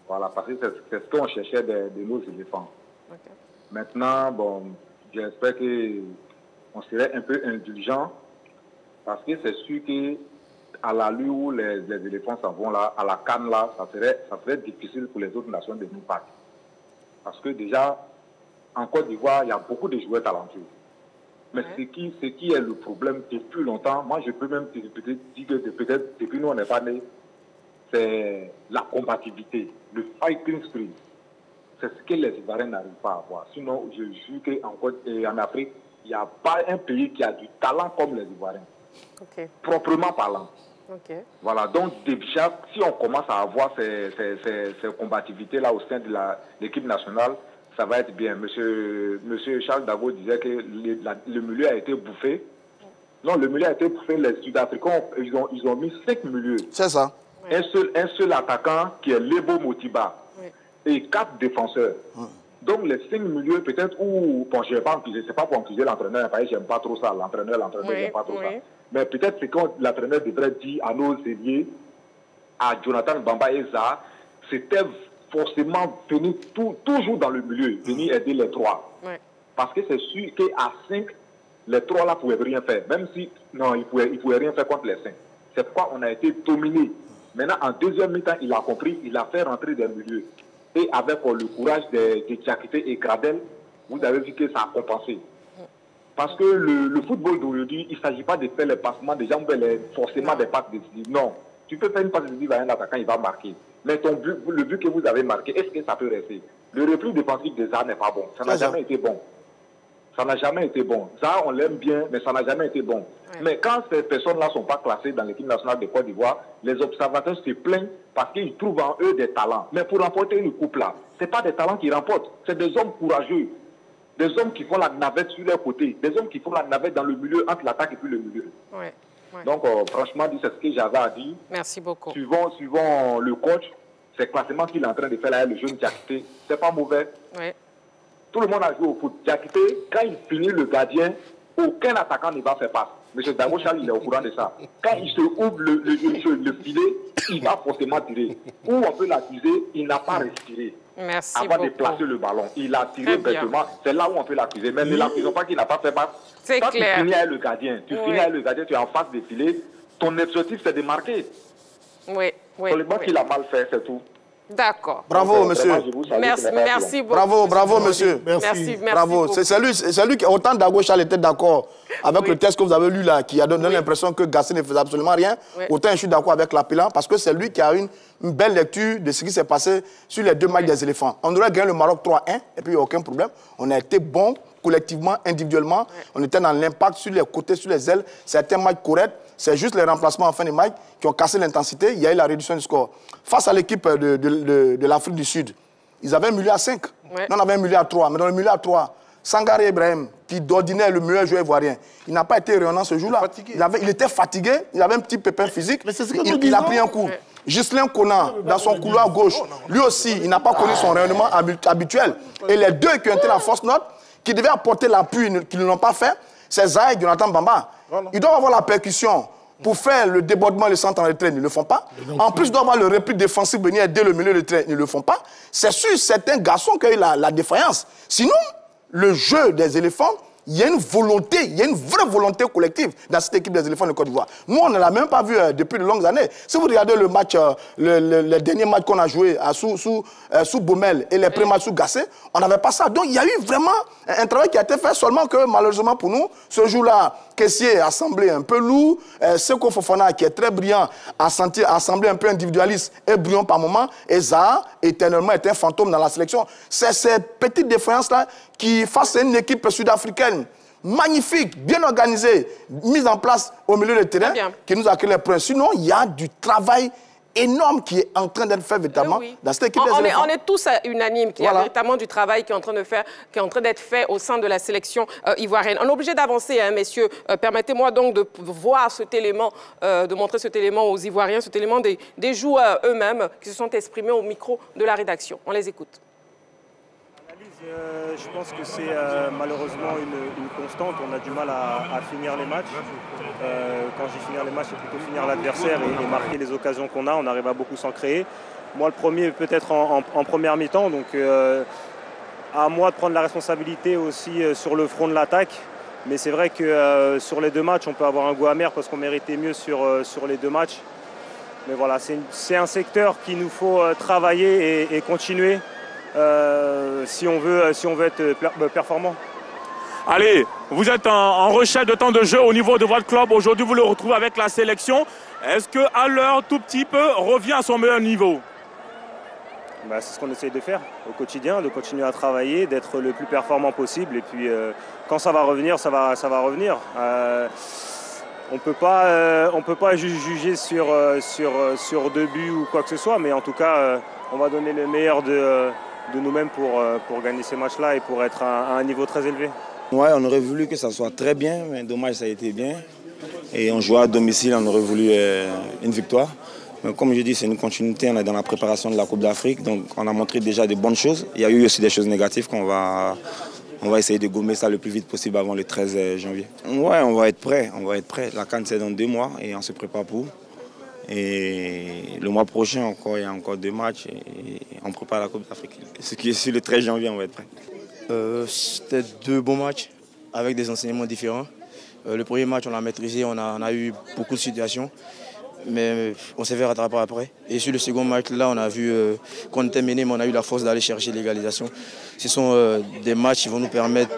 Voilà, parce que c'est ce qu'on cherchait de nos éléphants. Okay. Maintenant, bon, j'espère qu'on serait un peu indulgent parce que c'est sûr qu'à l'allure où les éléphants s'en vont là, à la CAN là, ça serait difficile pour les autres nations de nous battre. Parce que déjà, en Côte d'Ivoire, il y a beaucoup de joueurs talentueux. Mais ce qui est le problème depuis longtemps, moi je peux même dire que peut-être depuis nous on n'est pas nés, c'est la combativité, le fighting spirit. C'est ce que les Ivoiriens n'arrivent pas à avoir. Sinon, je jure qu'en Afrique, il n'y a pas un pays qui a du talent comme les Ivoiriens. Okay. Proprement parlant. Okay. Voilà, donc déjà, si on commence à avoir ces combativités-là au sein de l'équipe nationale, ça va être bien. Monsieur Charles Davo disait que le milieu a été bouffé. Non, le milieu a été bouffé. Les Sud-Africains, ils ont mis 5 milieux. C'est ça. Un seul attaquant qui est Lebo Motiba et 4 défenseurs. Donc les 5 milieux peut-être où, bon, je ne sais pas pour accuser l'entraîneur, parce que j'aime pas trop ça, l'entraîneur j'aime pas trop ça. Mais peut-être c'est quand l'entraîneur devrait dire à nos ailiers, à Jonathan Bamba et Zaha, c'était forcément venir toujours dans le milieu, venir aider les 3. Parce que c'est sûr qu'à 5, les 3 là ne pouvaient rien faire. Même si, non, ils ne pouvaient rien faire contre les 5. C'est pourquoi on a été dominé. Maintenant, en deuxième mi-temps, il a compris, il a fait rentrer des milieux. Et avec le courage de Diakité et Gradel, vous avez vu que ça a compensé. Parce que le football d'aujourd'hui, il ne s'agit pas de faire les passements des gens, forcément des passes décisives. Non. Tu peux faire une passe décisive à un attaquant, il va marquer. Mais le but que vous avez marqué, est-ce que ça peut rester? Le repli défensif des arts n'est pas bon. Ça n'a jamais été bon. Ça n'a jamais été bon. Ça, on l'aime bien, mais ça n'a jamais été bon. Ouais. Mais quand ces personnes-là ne sont pas classées dans l'équipe nationale de Côte d'Ivoire, les observateurs se plaignent parce qu'ils trouvent en eux des talents. Mais pour remporter une coupe-là, ce n'est pas des talents qui remportent, c'est des hommes courageux. Des hommes qui font la navette sur les côtés, des hommes qui font la navette dans le milieu, entre l'attaque et puis le milieu. Ouais. Ouais. Donc, franchement, c'est ce que j'avais à dire. Merci beaucoup. Suivant le coach, c'est le classement qu'il est en train de faire là, le jeune Diakité. C'est pas mauvais. Ouais. Tout le monde a joué au foot. Diakité, quand il finit le gardien, aucun attaquant ne va faire passe. M. Dago Charles, il est au courant de ça. Quand il se ouvre le filet, il va forcément tirer. Où on peut l'accuser, il n'a pas respiré. Merci avant beaucoup. De placer le ballon. Il a tiré bêtement. C'est là où on peut l'accuser. Mais ne l'accusons pas qu'il n'a pas fait passe. C'est clair. Tu finis avec le gardien, tu es en face des filets, ton objectif c'est de marquer. Oui, oui. Pour le qu'il a mal fait, c'est tout. D'accord. Bravo, monsieur. Merci beaucoup. Bravo, monsieur. Merci. Bravo. C'est lui qui, autant Dago Charles était d'accord avec le texte que vous avez lu là, qui a donné l'impression que Gassé ne faisait absolument rien. Autant je suis d'accord avec l'appelant parce que c'est lui qui a une belle lecture de ce qui s'est passé sur les deux matchs des éléphants. On aurait gagné le Maroc 3-1 et puis il n'y a aucun problème. On a été bons collectivement, individuellement. On était dans l'impact sur les côtés, sur les ailes. C'était un match correct. C'est juste les remplacements en fin de match qui ont cassé l'intensité. Il y a eu la réduction du score. Face à l'équipe de l'Afrique du Sud, ils avaient un milieu à 5. Nous, on avait un milieu à 3. Mais dans le milieu à 3, Sangaré Ibrahim, qui d'ordinaire est le meilleur joueur ivoirien, il n'a pas été rayonnant ce jour-là. Il était fatigué, il avait un petit pépin physique. Il a pris un coup. Ghislain Conan, dans son couloir gauche, lui aussi, il n'a pas connu son rayonnement habituel. Et les deux qui ont été en force note, qui devaient apporter l'appui, qui ne l'ont pas fait, c'est Zahir et Jonathan Bamba. Voilà. Ils doivent avoir la percussion pour faire le débordement et le centre en retrait, ils ne le font pas. En plus, ils doivent avoir le repli défensif, venir aider le milieu de terrain, ils ne le font pas. C'est sûr, certains garçons qui ont eu la défaillance. Sinon, le jeu des éléphants, il y a une volonté, il y a une vraie volonté collective dans cette équipe des éléphants de Côte d'Ivoire. Nous, on ne l'a même pas vu depuis de longues années. Si vous regardez le match, le dernier match qu'on a joué sous Baumel et les pré-matchs sous Gassé, on n'avait pas ça. Donc, il y a eu vraiment un travail qui a été fait, seulement que malheureusement pour nous, ce jour-là, Kessié a semblé un peu lourd, Seko Fofana, qui est très brillant, a semblé un peu individualiste et brillant par moment, et Zaha, éternellement, est un fantôme dans la sélection. C'est ces petites différences-là qui, face à une équipe sud-africaine magnifique, bien organisée, mise en place au milieu du terrain, qui nous a créé les points. Sinon, il y a du travail énorme qui est en train d'être fait véritablement dans cette équipe des éléphants. On est tous unanimes qu'il y a véritablement du travail qui est en train d'être fait au sein de la sélection ivoirienne. On est obligé d'avancer, hein, messieurs. Permettez-moi donc de voir cet élément, de montrer cet élément aux Ivoiriens, cet élément des joueurs eux-mêmes qui se sont exprimés au micro de la rédaction. On les écoute. Je pense que c'est malheureusement une constante. On a du mal à finir les matchs. Quand je dis finir les matchs, c'est plutôt finir l'adversaire et marquer les occasions qu'on a. On arrive à beaucoup s'en créer. Moi, le premier, peut-être en première mi-temps. Donc, à moi de prendre la responsabilité aussi sur le front de l'attaque. Mais c'est vrai que sur les deux matchs, on peut avoir un goût amer parce qu'on méritait mieux sur les deux matchs. Mais voilà, c'est un secteur qu'il nous faut travailler et continuer. Si on veut être performant. Allez, vous êtes en recherche de temps de jeu au niveau de votre club. Aujourd'hui, vous le retrouvez avec la sélection. Est-ce qu'à l'heure, tout petit peu, revient à son meilleur niveau? C'est ce qu'on essaye de faire au quotidien, de continuer à travailler, d'être le plus performant possible. Et puis, quand ça va revenir, ça va revenir. On peut pas juger sur 2 buts ou quoi que ce soit, mais en tout cas, on va donner le meilleur de nous-mêmes pour gagner ces matchs-là et pour être à un niveau très élevé. Ouais, on aurait voulu que ça soit très bien, mais dommage, ça a été bien. Et on jouait à domicile, on aurait voulu une victoire. Mais comme je dis, c'est une continuité, on est dans la préparation de la Coupe d'Afrique, donc on a montré déjà des bonnes choses. Il y a eu aussi des choses négatives qu'on va essayer de gommer ça le plus vite possible avant le 13 janvier. Ouais, on va être prêt. La CAN c'est dans 2 mois et on se prépare pour. Et le mois prochain, il y a encore 2 matchs et on prépare la Coupe d'Afrique. Ce qui est sur le 13 janvier, on va être prêt. C'était 2 bons matchs avec des enseignements différents. Le premier match, on l'a maîtrisé, on a eu beaucoup de situations, mais on s'est fait rattraper après. Et sur le second match, là, on a vu qu'on était mené, mais on a eu la force d'aller chercher l'égalisation. Ce sont des matchs qui vont nous permettre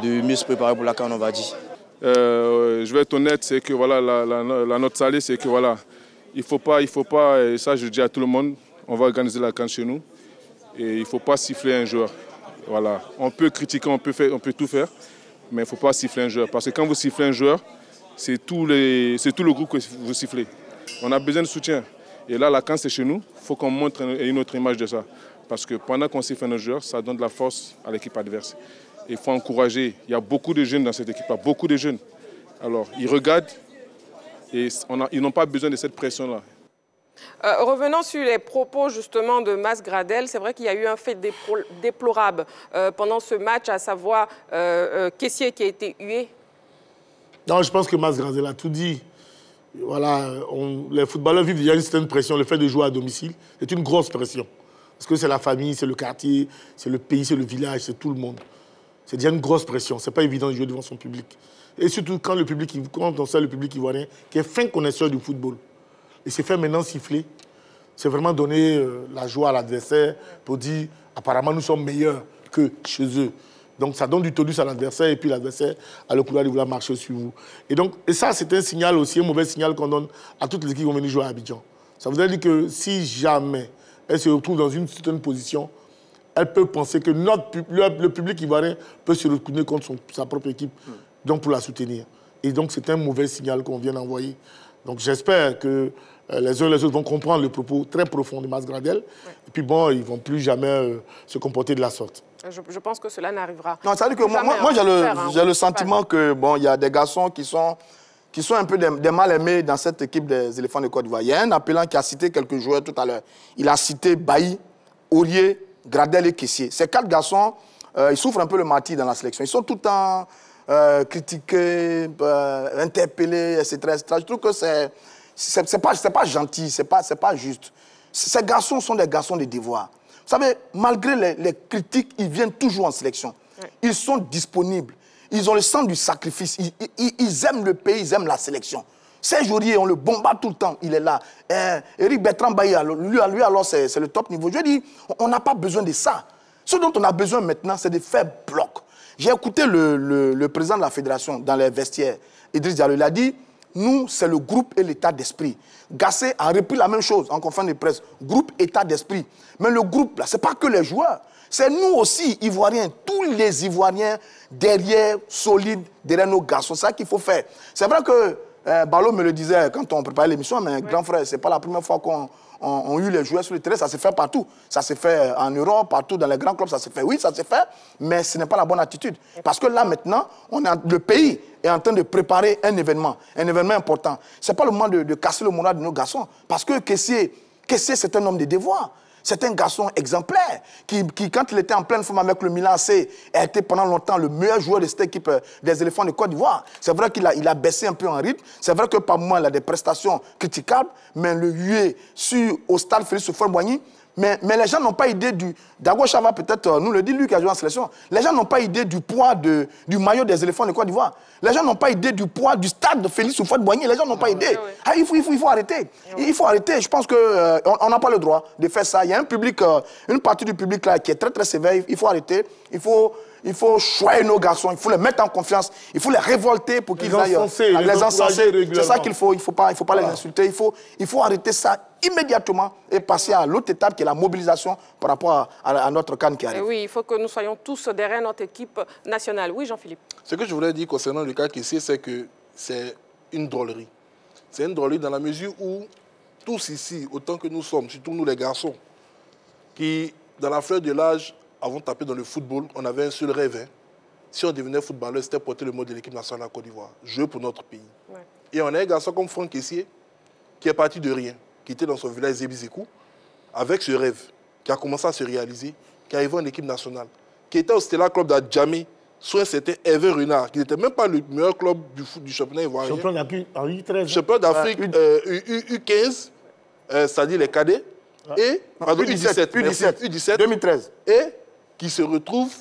de mieux se préparer pour la CAN, on va dire. Je vais être honnête, c'est que voilà, la note salée, c'est que voilà, il faut pas, et ça je dis à tout le monde, on va organiser la CAN chez nous, et il ne faut pas siffler un joueur. Voilà. On peut critiquer, on peut tout faire, mais il ne faut pas siffler un joueur. Parce que quand vous sifflez un joueur, c'est tout le groupe que vous sifflez. On a besoin de soutien. Et là, la CAN, c'est chez nous. Il faut qu'on montre une autre image de ça. Parce que pendant qu'on siffle un joueur, ça donne de la force à l'équipe adverse. Il faut encourager. Il y a beaucoup de jeunes dans cette équipe-là, beaucoup de jeunes. Alors, ils regardent et ils n'ont pas besoin de cette pression-là. Revenons sur les propos justement de Mas Gradel. C'est vrai qu'il y a eu un fait déplorable pendant ce match, à savoir Kessié qui a été hué. Non, je pense que Mas Gradel a tout dit. Voilà, les footballeurs vivent déjà une certaine pression. Le fait de jouer à domicile, c'est une grosse pression. Parce que c'est la famille, c'est le quartier, c'est le pays, c'est le village, c'est tout le monde. C'est déjà une grosse pression. Ce n'est pas évident de jouer devant son public. Et surtout quand on sait le public ivoirien qui est fin connaisseur du football. Et c'est fait maintenant siffler. C'est vraiment donner la joie à l'adversaire pour dire apparemment nous sommes meilleurs que chez eux. Donc ça donne du tonus à l'adversaire et puis l'adversaire a le courage de vouloir marcher sur vous. Et ça, c'est un signal aussi, un mauvais signal qu'on donne à toutes les équipes qui vont venir jouer à Abidjan. Ça voudrait dire que si jamais elle se retrouve dans une certaine position, elle peut penser que le public ivoirien peut se retourner contre sa propre équipe donc pour la soutenir. Et donc c'est un mauvais signal qu'on vient d'envoyer. Donc j'espère que les uns et les autres vont comprendre le propos très profond de Mas Gradel. Ouais. Et puis bon, ils ne vont plus jamais se comporter de la sorte. Je pense que cela n'arrivera. Non, ça veut dire que moi j'ai le sentiment que bon, il y a des garçons qui sont un peu des mal-aimés dans cette équipe des éléphants de Côte d'Ivoire. Il y a un appelant qui a cité quelques joueurs tout à l'heure. Il a cité Bailly, Aurier, Gradel et Kessié. Ces 4 garçons, ils souffrent un peu le martyre dans la sélection. Ils sont tout le temps critiqués, interpellés, etc., etc. Je trouve que c'est pas gentil, c'est pas juste. Ces garçons sont des garçons de devoir. Vous savez, malgré les critiques, ils viennent toujours en sélection. Ouais. Ils sont disponibles. Ils ont le sens du sacrifice. Ils aiment le pays, ils aiment la sélection. Serge Aurier, on le bombarde tout le temps, il est là. Eric Bertrand Bailly, lui alors, c'est le top niveau. Je dis, on n'a pas besoin de ça. Ce dont on a besoin maintenant, c'est de faire bloc. J'ai écouté le président de la fédération dans les vestiaires, Idriss Diallo, il a dit, nous, c'est le groupe et l'état d'esprit. Gassé a repris la même chose en conférence de presse. Groupe, état d'esprit. Mais le groupe, là, ce n'est pas que les joueurs. C'est nous aussi, Ivoiriens, tous les Ivoiriens derrière, solides, derrière nos garçons. C'est ça qu'il faut faire. C'est vrai que Balo me le disait quand on préparait l'émission, mais grand frère, ce n'est pas la première fois qu'on a eu les joueurs sur le terrain. Ça se fait partout. Ça se fait en Europe, partout, dans les grands clubs, ça se fait. Oui, ça se fait, mais ce n'est pas la bonne attitude. Parce que là, maintenant, le pays est en train de préparer un événement important. Ce n'est pas le moment de casser le moral de nos garçons. Parce que Kessié, c'est un homme de devoir. C'est un garçon exemplaire qui, quand il était en pleine forme avec le Milan AC, a été pendant longtemps le meilleur joueur de cette équipe des éléphants de Côte d'Ivoire. C'est vrai qu'il a baissé un peu en rythme. C'est vrai que par moments, il a des prestations critiquables, mais le hué au stade Félix Houphouët-Boigny, mais les gens n'ont pas idée du... Dago Chava peut-être nous le dit, lui qui a joué en sélection. Les gens n'ont pas idée du poids du maillot des éléphants de Côte d'Ivoire. Les gens n'ont pas idée du poids du stade de Félix Houphouët-Boigny. Les gens n'ont pas idée. Ah, il faut arrêter. Il faut arrêter. Je pense qu'on n'a pas le droit de faire ça. Il y a un public, une partie du public là qui est très très sévère. Il faut arrêter. Il faut choyer nos garçons. Il faut les mettre en confiance. Il faut les révolter pour qu'ils aillent les encenser. C'est ça qu'il faut. Il faut pas les insulter. Il faut arrêter ça immédiatement et passer à l'autre étape qui est la mobilisation par rapport à notre CAN qui arrive. Et oui, il faut que nous soyons tous derrière notre équipe nationale. Oui, Jean-Philippe. Ce que je voulais dire concernant le cas Kessié, c'est que c'est une drôlerie. C'est une drôlerie dans la mesure où tous ici, autant que nous sommes, surtout nous les garçons, qui, dans la fleur de l'âge, avons tapé dans le football, on avait un seul rêve. Hein. Si on devenait footballeur, c'était porter le mot de l'équipe nationale de Côte d'Ivoire, jouer pour notre pays. Ouais. Et on a un garçon comme Franck Kessié, qui est parti de rien, qui était dans son village Zébizekou, avec ce rêve, qui a commencé à se réaliser, qui est arrivé en équipe nationale, qui était au Stella Club d'Adjamé, soit c'était Hervé Renard, qui n'était même pas le meilleur club du championnat ivoirien. Champion d'Afrique Champion d'Afrique U15, c'est-à-dire les cadets, et pardon, U17, 2013. Et qui se retrouve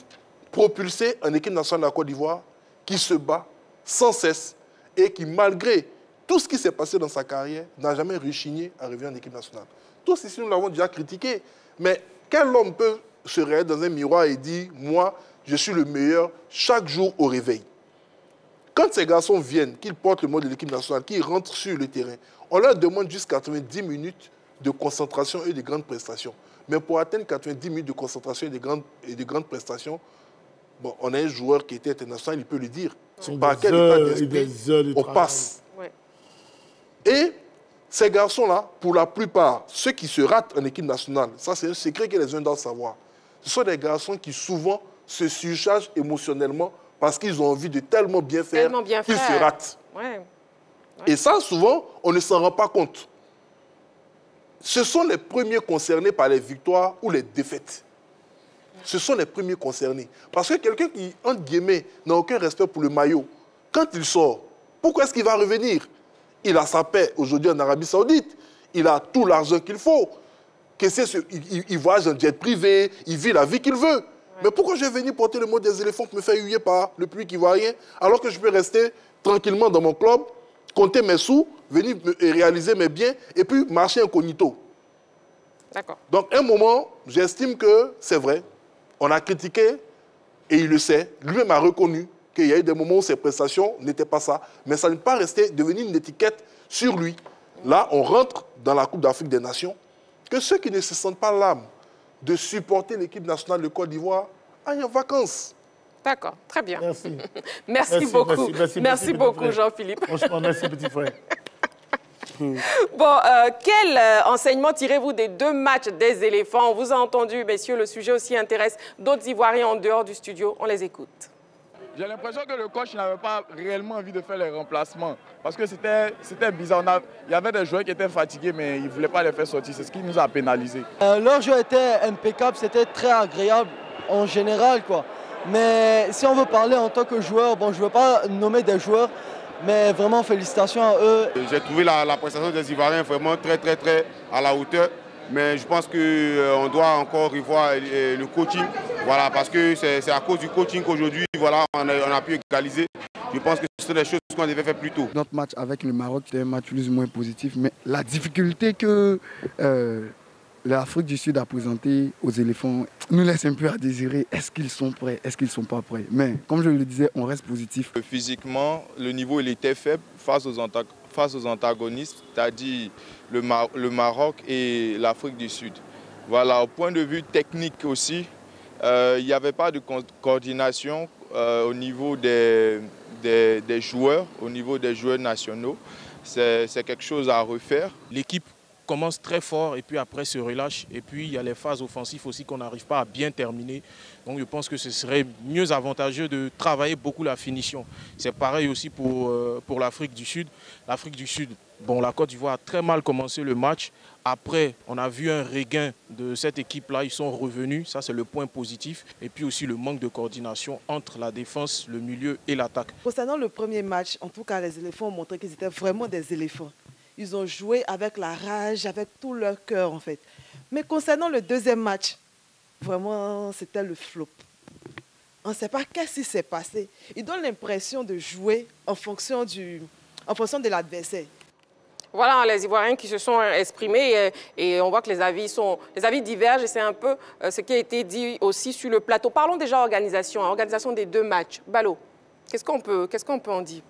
propulsé en équipe nationale de la Côte d'Ivoire, qui se bat sans cesse et qui, malgré tout ce qui s'est passé dans sa carrière, n'a jamais rechigné à revenir en équipe nationale. Tous ici, nous l'avons déjà critiqué. Mais quel homme peut se regarder dans un miroir et dire « Moi, je suis le meilleur chaque jour au réveil ». Quand ces garçons viennent, qu'ils portent le mot de l'équipe nationale, qu'ils rentrent sur le terrain, on leur demande juste 90 minutes de concentration et de grandes prestations. Mais pour atteindre 90 minutes de concentration et de grandes prestations, bon, on a un joueur qui était international, il peut le dire. Par quel état d'esprit on passe. Ouais. Et ces garçons-là, pour la plupart, ceux qui se ratent en équipe nationale, ça c'est un secret que les uns doivent savoir. Ce sont des garçons qui souvent se surchargent émotionnellement parce qu'ils ont envie de tellement bien faire qu'ils se ratent. Ouais. Et ça, souvent, on ne s'en rend pas compte. Ce sont les premiers concernés par les victoires ou les défaites. Ce sont les premiers concernés. Parce que quelqu'un qui, entre guillemets, n'a aucun respect pour le maillot, quand il sort, pourquoi est-ce qu'il va revenir? Il a sa paix aujourd'hui en Arabie Saoudite. Il a tout l'argent qu'il faut. Il voyage en jet privé, il vit la vie qu'il veut. Ouais. Mais pourquoi je vais venir porter le mot des éléphants pour me faire huer par le public ivoirien alors que je peux rester tranquillement dans mon club, compter mes sous, venir réaliser mes biens et puis marcher incognito. D'accord. Donc, à un moment, j'estime que c'est vrai. On a critiqué et il le sait. Lui-même a reconnu qu'il y a eu des moments où ses prestations n'étaient pas ça. Mais ça n'est pas resté devenir une étiquette sur lui. Là, on rentre dans la Coupe d'Afrique des Nations. Que ceux qui ne se sentent pas l'âme de supporter l'équipe nationale de Côte d'Ivoire aillent en vacances. D'accord, très bien. Merci. Merci beaucoup. Merci beaucoup, Jean-Philippe. Franchement, merci, petit frère. Bon, quel enseignement tirez-vous des 2 matchs des éléphants? On vous a entendu, messieurs, le sujet aussi intéresse d'autres Ivoiriens en dehors du studio. On les écoute. J'ai l'impression que le coach n'avait pas réellement envie de faire les remplacements. Parce que c'était bizarre. Il y avait des joueurs qui étaient fatigués, mais il ne voulait pas les faire sortir. C'est ce qui nous a pénalisés. Leur jeu était impeccable, c'était très agréable en général, quoi. Mais si on veut parler en tant que joueur, bon, je ne veux pas nommer des joueurs, mais vraiment félicitations à eux. J'ai trouvé la prestation des Ivoiriens vraiment très à la hauteur. Mais je pense qu'on doit encore revoir le coaching. Voilà, parce que c'est à cause du coaching qu'aujourd'hui, voilà, on a pu égaliser. Je pense que ce sont des choses qu'on devait faire plus tôt. Notre match avec le Maroc était un match plus ou moins positif, mais la difficulté que l'Afrique du Sud a présentée aux éléphants nous laisse un peu à désirer. Est-ce qu'ils sont prêts? Est-ce qu'ils ne sont pas prêts? Mais comme je le disais, on reste positif. Physiquement, le niveau il était faible face aux antagonistes, c'est-à-dire le Maroc et l'Afrique du Sud. Voilà, au point de vue technique aussi, il n'y avait pas de coordination au niveau des joueurs, au niveau des joueurs nationaux. C'est quelque chose à refaire. L'équipe commence très fort et puis après se relâche. Et puis il y a les phases offensives aussi qu'on n'arrive pas à bien terminer. Donc je pense que ce serait mieux avantageux de travailler beaucoup la finition. C'est pareil aussi pour l'Afrique du Sud. L'Afrique du Sud, bon, la Côte d'Ivoire a très mal commencé le match. Après, on a vu un regain de cette équipe-là. Ils sont revenus. Ça, c'est le point positif. Et puis aussi le manque de coordination entre la défense, le milieu et l'attaque. Concernant le premier match, en tout cas, les éléphants ont montré qu'ils étaient vraiment des éléphants. Ils ont joué avec la rage, avec tout leur cœur, en fait. Mais concernant le deuxième match, vraiment, c'était le flop. On ne sait pas qu'est-ce qui s'est passé. Ils donnent l'impression de jouer en fonction de l'adversaire. Voilà les Ivoiriens qui se sont exprimés et on voit que les avis divergent et c'est un peu ce qui a été dit aussi sur le plateau. Parlons déjà organisation des 2 matchs. Balo, qu'est-ce qu'on peut en dire?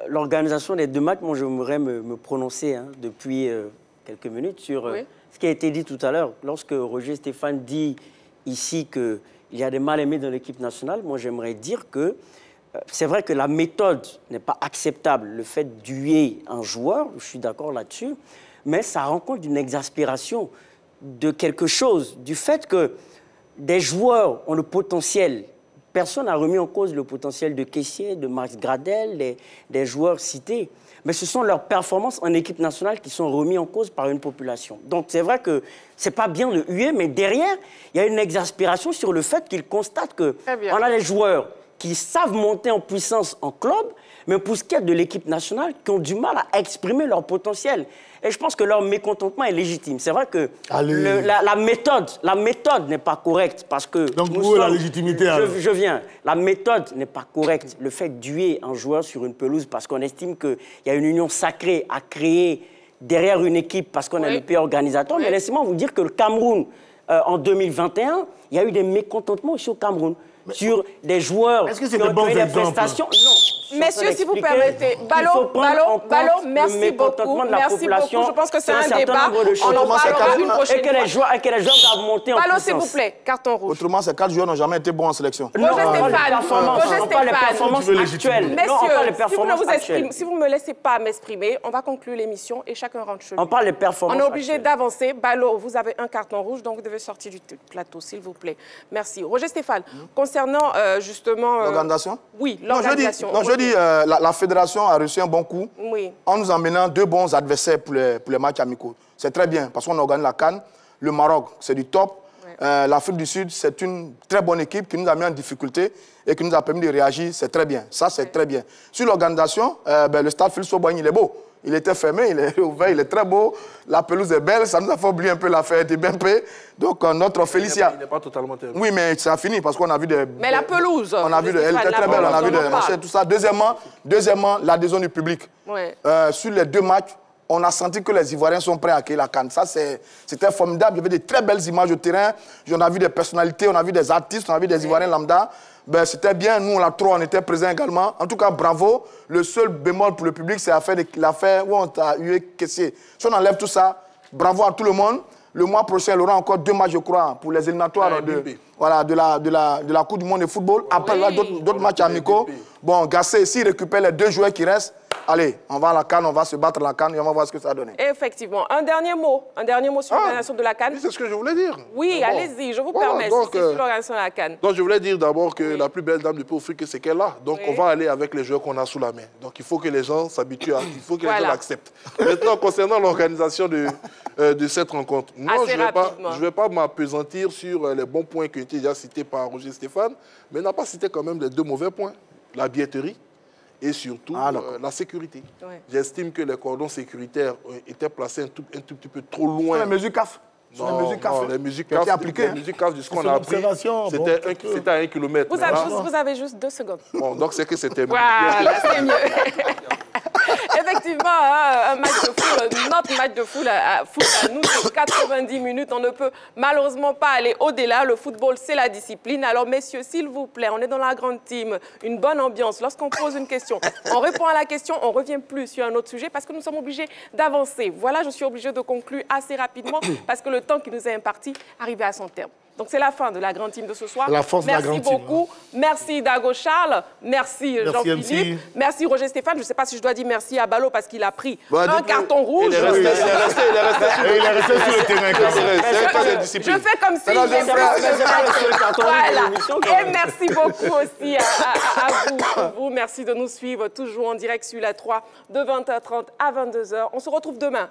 L'organisation des 2 matchs, moi j'aimerais me prononcer depuis quelques minutes sur ce qui a été dit tout à l'heure. Lorsque Roger Stéphane dit ici qu'il y a des mal-aimés dans l'équipe nationale, moi j'aimerais dire que c'est vrai que la méthode n'est pas acceptable, le fait d'huer un joueur, je suis d'accord là-dessus, mais ça rend compte d'une exaspération de quelque chose, du fait que des joueurs ont le potentiel. Personne n'a remis en cause le potentiel de Kessié, de Max Gradel, des joueurs cités. Mais ce sont leurs performances en équipe nationale qui sont remises en cause par une population. Donc c'est vrai que ce n'est pas bien de huer, mais derrière, il y a une exaspération sur le fait qu'ils constatent qu'on a des joueurs qui savent monter en puissance en club, mais pour ce qui est de l'équipe nationale, qui ont du mal à exprimer leur potentiel. Et je pense que leur mécontentement est légitime. C'est vrai que la méthode n'est pas correcte parce que... Donc où est la légitimité? Je viens. La méthode n'est pas correcte. Le fait d'huer un joueur sur une pelouse parce qu'on estime qu'il y a une union sacrée à créer derrière une équipe parce qu'on est le pays organisateur. Mais laissez-moi vous dire que le Cameroun, en 2021, il y a eu des mécontentements aussi au Cameroun. sur des joueurs qui ont bons eu des exemples? prestations. Non. Messieurs, s'il vous permettez, Ballot, merci beaucoup. Merci beaucoup. Je pense que c'est un débat. On en parlera une prochaine fois. Et que les joueurs doivent monter en puissance. Ballot, s'il vous plaît, carton rouge. Autrement, ces 4 joueurs n'ont jamais été bons en sélection. Non, on parle des performances actuelles. Messieurs, si vous ne me laissez pas m'exprimer, on va conclure l'émission et chacun rentre chez lui. On parle des performances. On est obligé d'avancer. Ballot, vous avez un carton rouge, donc vous devez sortir du plateau, s'il vous plaît. Merci. Roger Stéphane, concernant justement... L'organisation? Oui, l'organisation. Non, je dis, la fédération a reçu un bon coup en nous emmenant 2 bons adversaires pour les matchs amicaux. C'est très bien, parce qu'on organise la CAN. Le Maroc, c'est du top. L'Afrique du Sud, c'est une très bonne équipe qui nous a mis en difficulté et qui nous a permis de réagir. C'est très bien. Ça, c'est très bien. Sur l'organisation, le stade Félix Houphouët-Boigny, il est beau. Il était fermé, il est ouvert, il est très beau. La pelouse est belle. Ça nous a fait oublier un peu l'affaire de BMP. Donc, notre Félicia. Il n'est pas totalement terminé. Oui, mais ça a fini parce qu'on a vu des... Mais la pelouse. On a vu elle était très belle. On a vu des machins, tout ça. Deuxièmement, l'adhésion du public. Sur les 2 matchs, on a senti que les Ivoiriens sont prêts à accueillir la CAN. Ça, c'était formidable. Il y avait de très belles images au terrain. On a vu des personnalités, on a vu des artistes, on a vu des Ivoiriens lambda. C'était bien. Nous, on était présents également. En tout cas, bravo. Le seul bémol pour le public, c'est l'affaire où on t'a eu caissier. Si on enlève tout ça, bravo à tout le monde. Le mois prochain, il y aura encore 2 matchs, je crois, pour les éliminatoires de la Coupe du monde de football. Après, il y aura d'autres matchs amicaux. Bon, Gassé, s'il récupère les 2 joueurs qui restent, allez, on va à la CAN, on va se battre à la CAN et on va voir ce que ça a donné. Effectivement. Un dernier mot sur l'organisation de la CAN. C'est ce que je voulais dire. Oui, allez-y, je vous permets. Donc, sur l'organisation de la CAN. Donc, je voulais dire d'abord que la plus belle dame du pays africain, c'est qu'elle a. Donc, on va aller avec les joueurs qu'on a sous la main. Donc, il faut que les gens s'habituent il faut que les gens l'acceptent. Maintenant, concernant l'organisation de cette rencontre, non, je ne vais pas m'appesantir sur les bons points qui ont été déjà cités par Roger Stéphane, mais il n'a pas cité quand même les 2 mauvais points. La billetterie et surtout la sécurité. J'estime que les cordons sécuritaires étaient placés un tout petit peu trop loin. Les mesures CAF. Les musiques CAF, de ce qu'on a appris, c'était à 1 kilomètre. Vous avez juste 2 secondes. Bon, donc c'est que c'était mieux. Voilà, c'est mieux. Effectivement, un match de foot, notre match de foot à nous, c'est 90 minutes. On ne peut malheureusement pas aller au-delà. Le football, c'est la discipline. Alors, messieurs, s'il vous plaît, on est dans la grande team, une bonne ambiance. Lorsqu'on pose une question, on répond à la question, on ne revient plus sur un autre sujet parce que nous sommes obligés d'avancer. Voilà, je suis obligée de conclure assez rapidement parce que le temps qui nous est imparti arrive à son terme. Donc, c'est la fin de la grande team de ce soir. Merci beaucoup. Merci Dago Charles. Merci Jean-Philippe. Merci Roger Stéphane. Je ne sais pas si je dois dire merci à Ballot parce qu'il a pris un carton rouge. Il est resté sur le terrain. Je fais comme si... Voilà. Et merci beaucoup aussi à vous. Merci de nous suivre toujours en direct sur la 3 de 20h30 à 22h. On se retrouve demain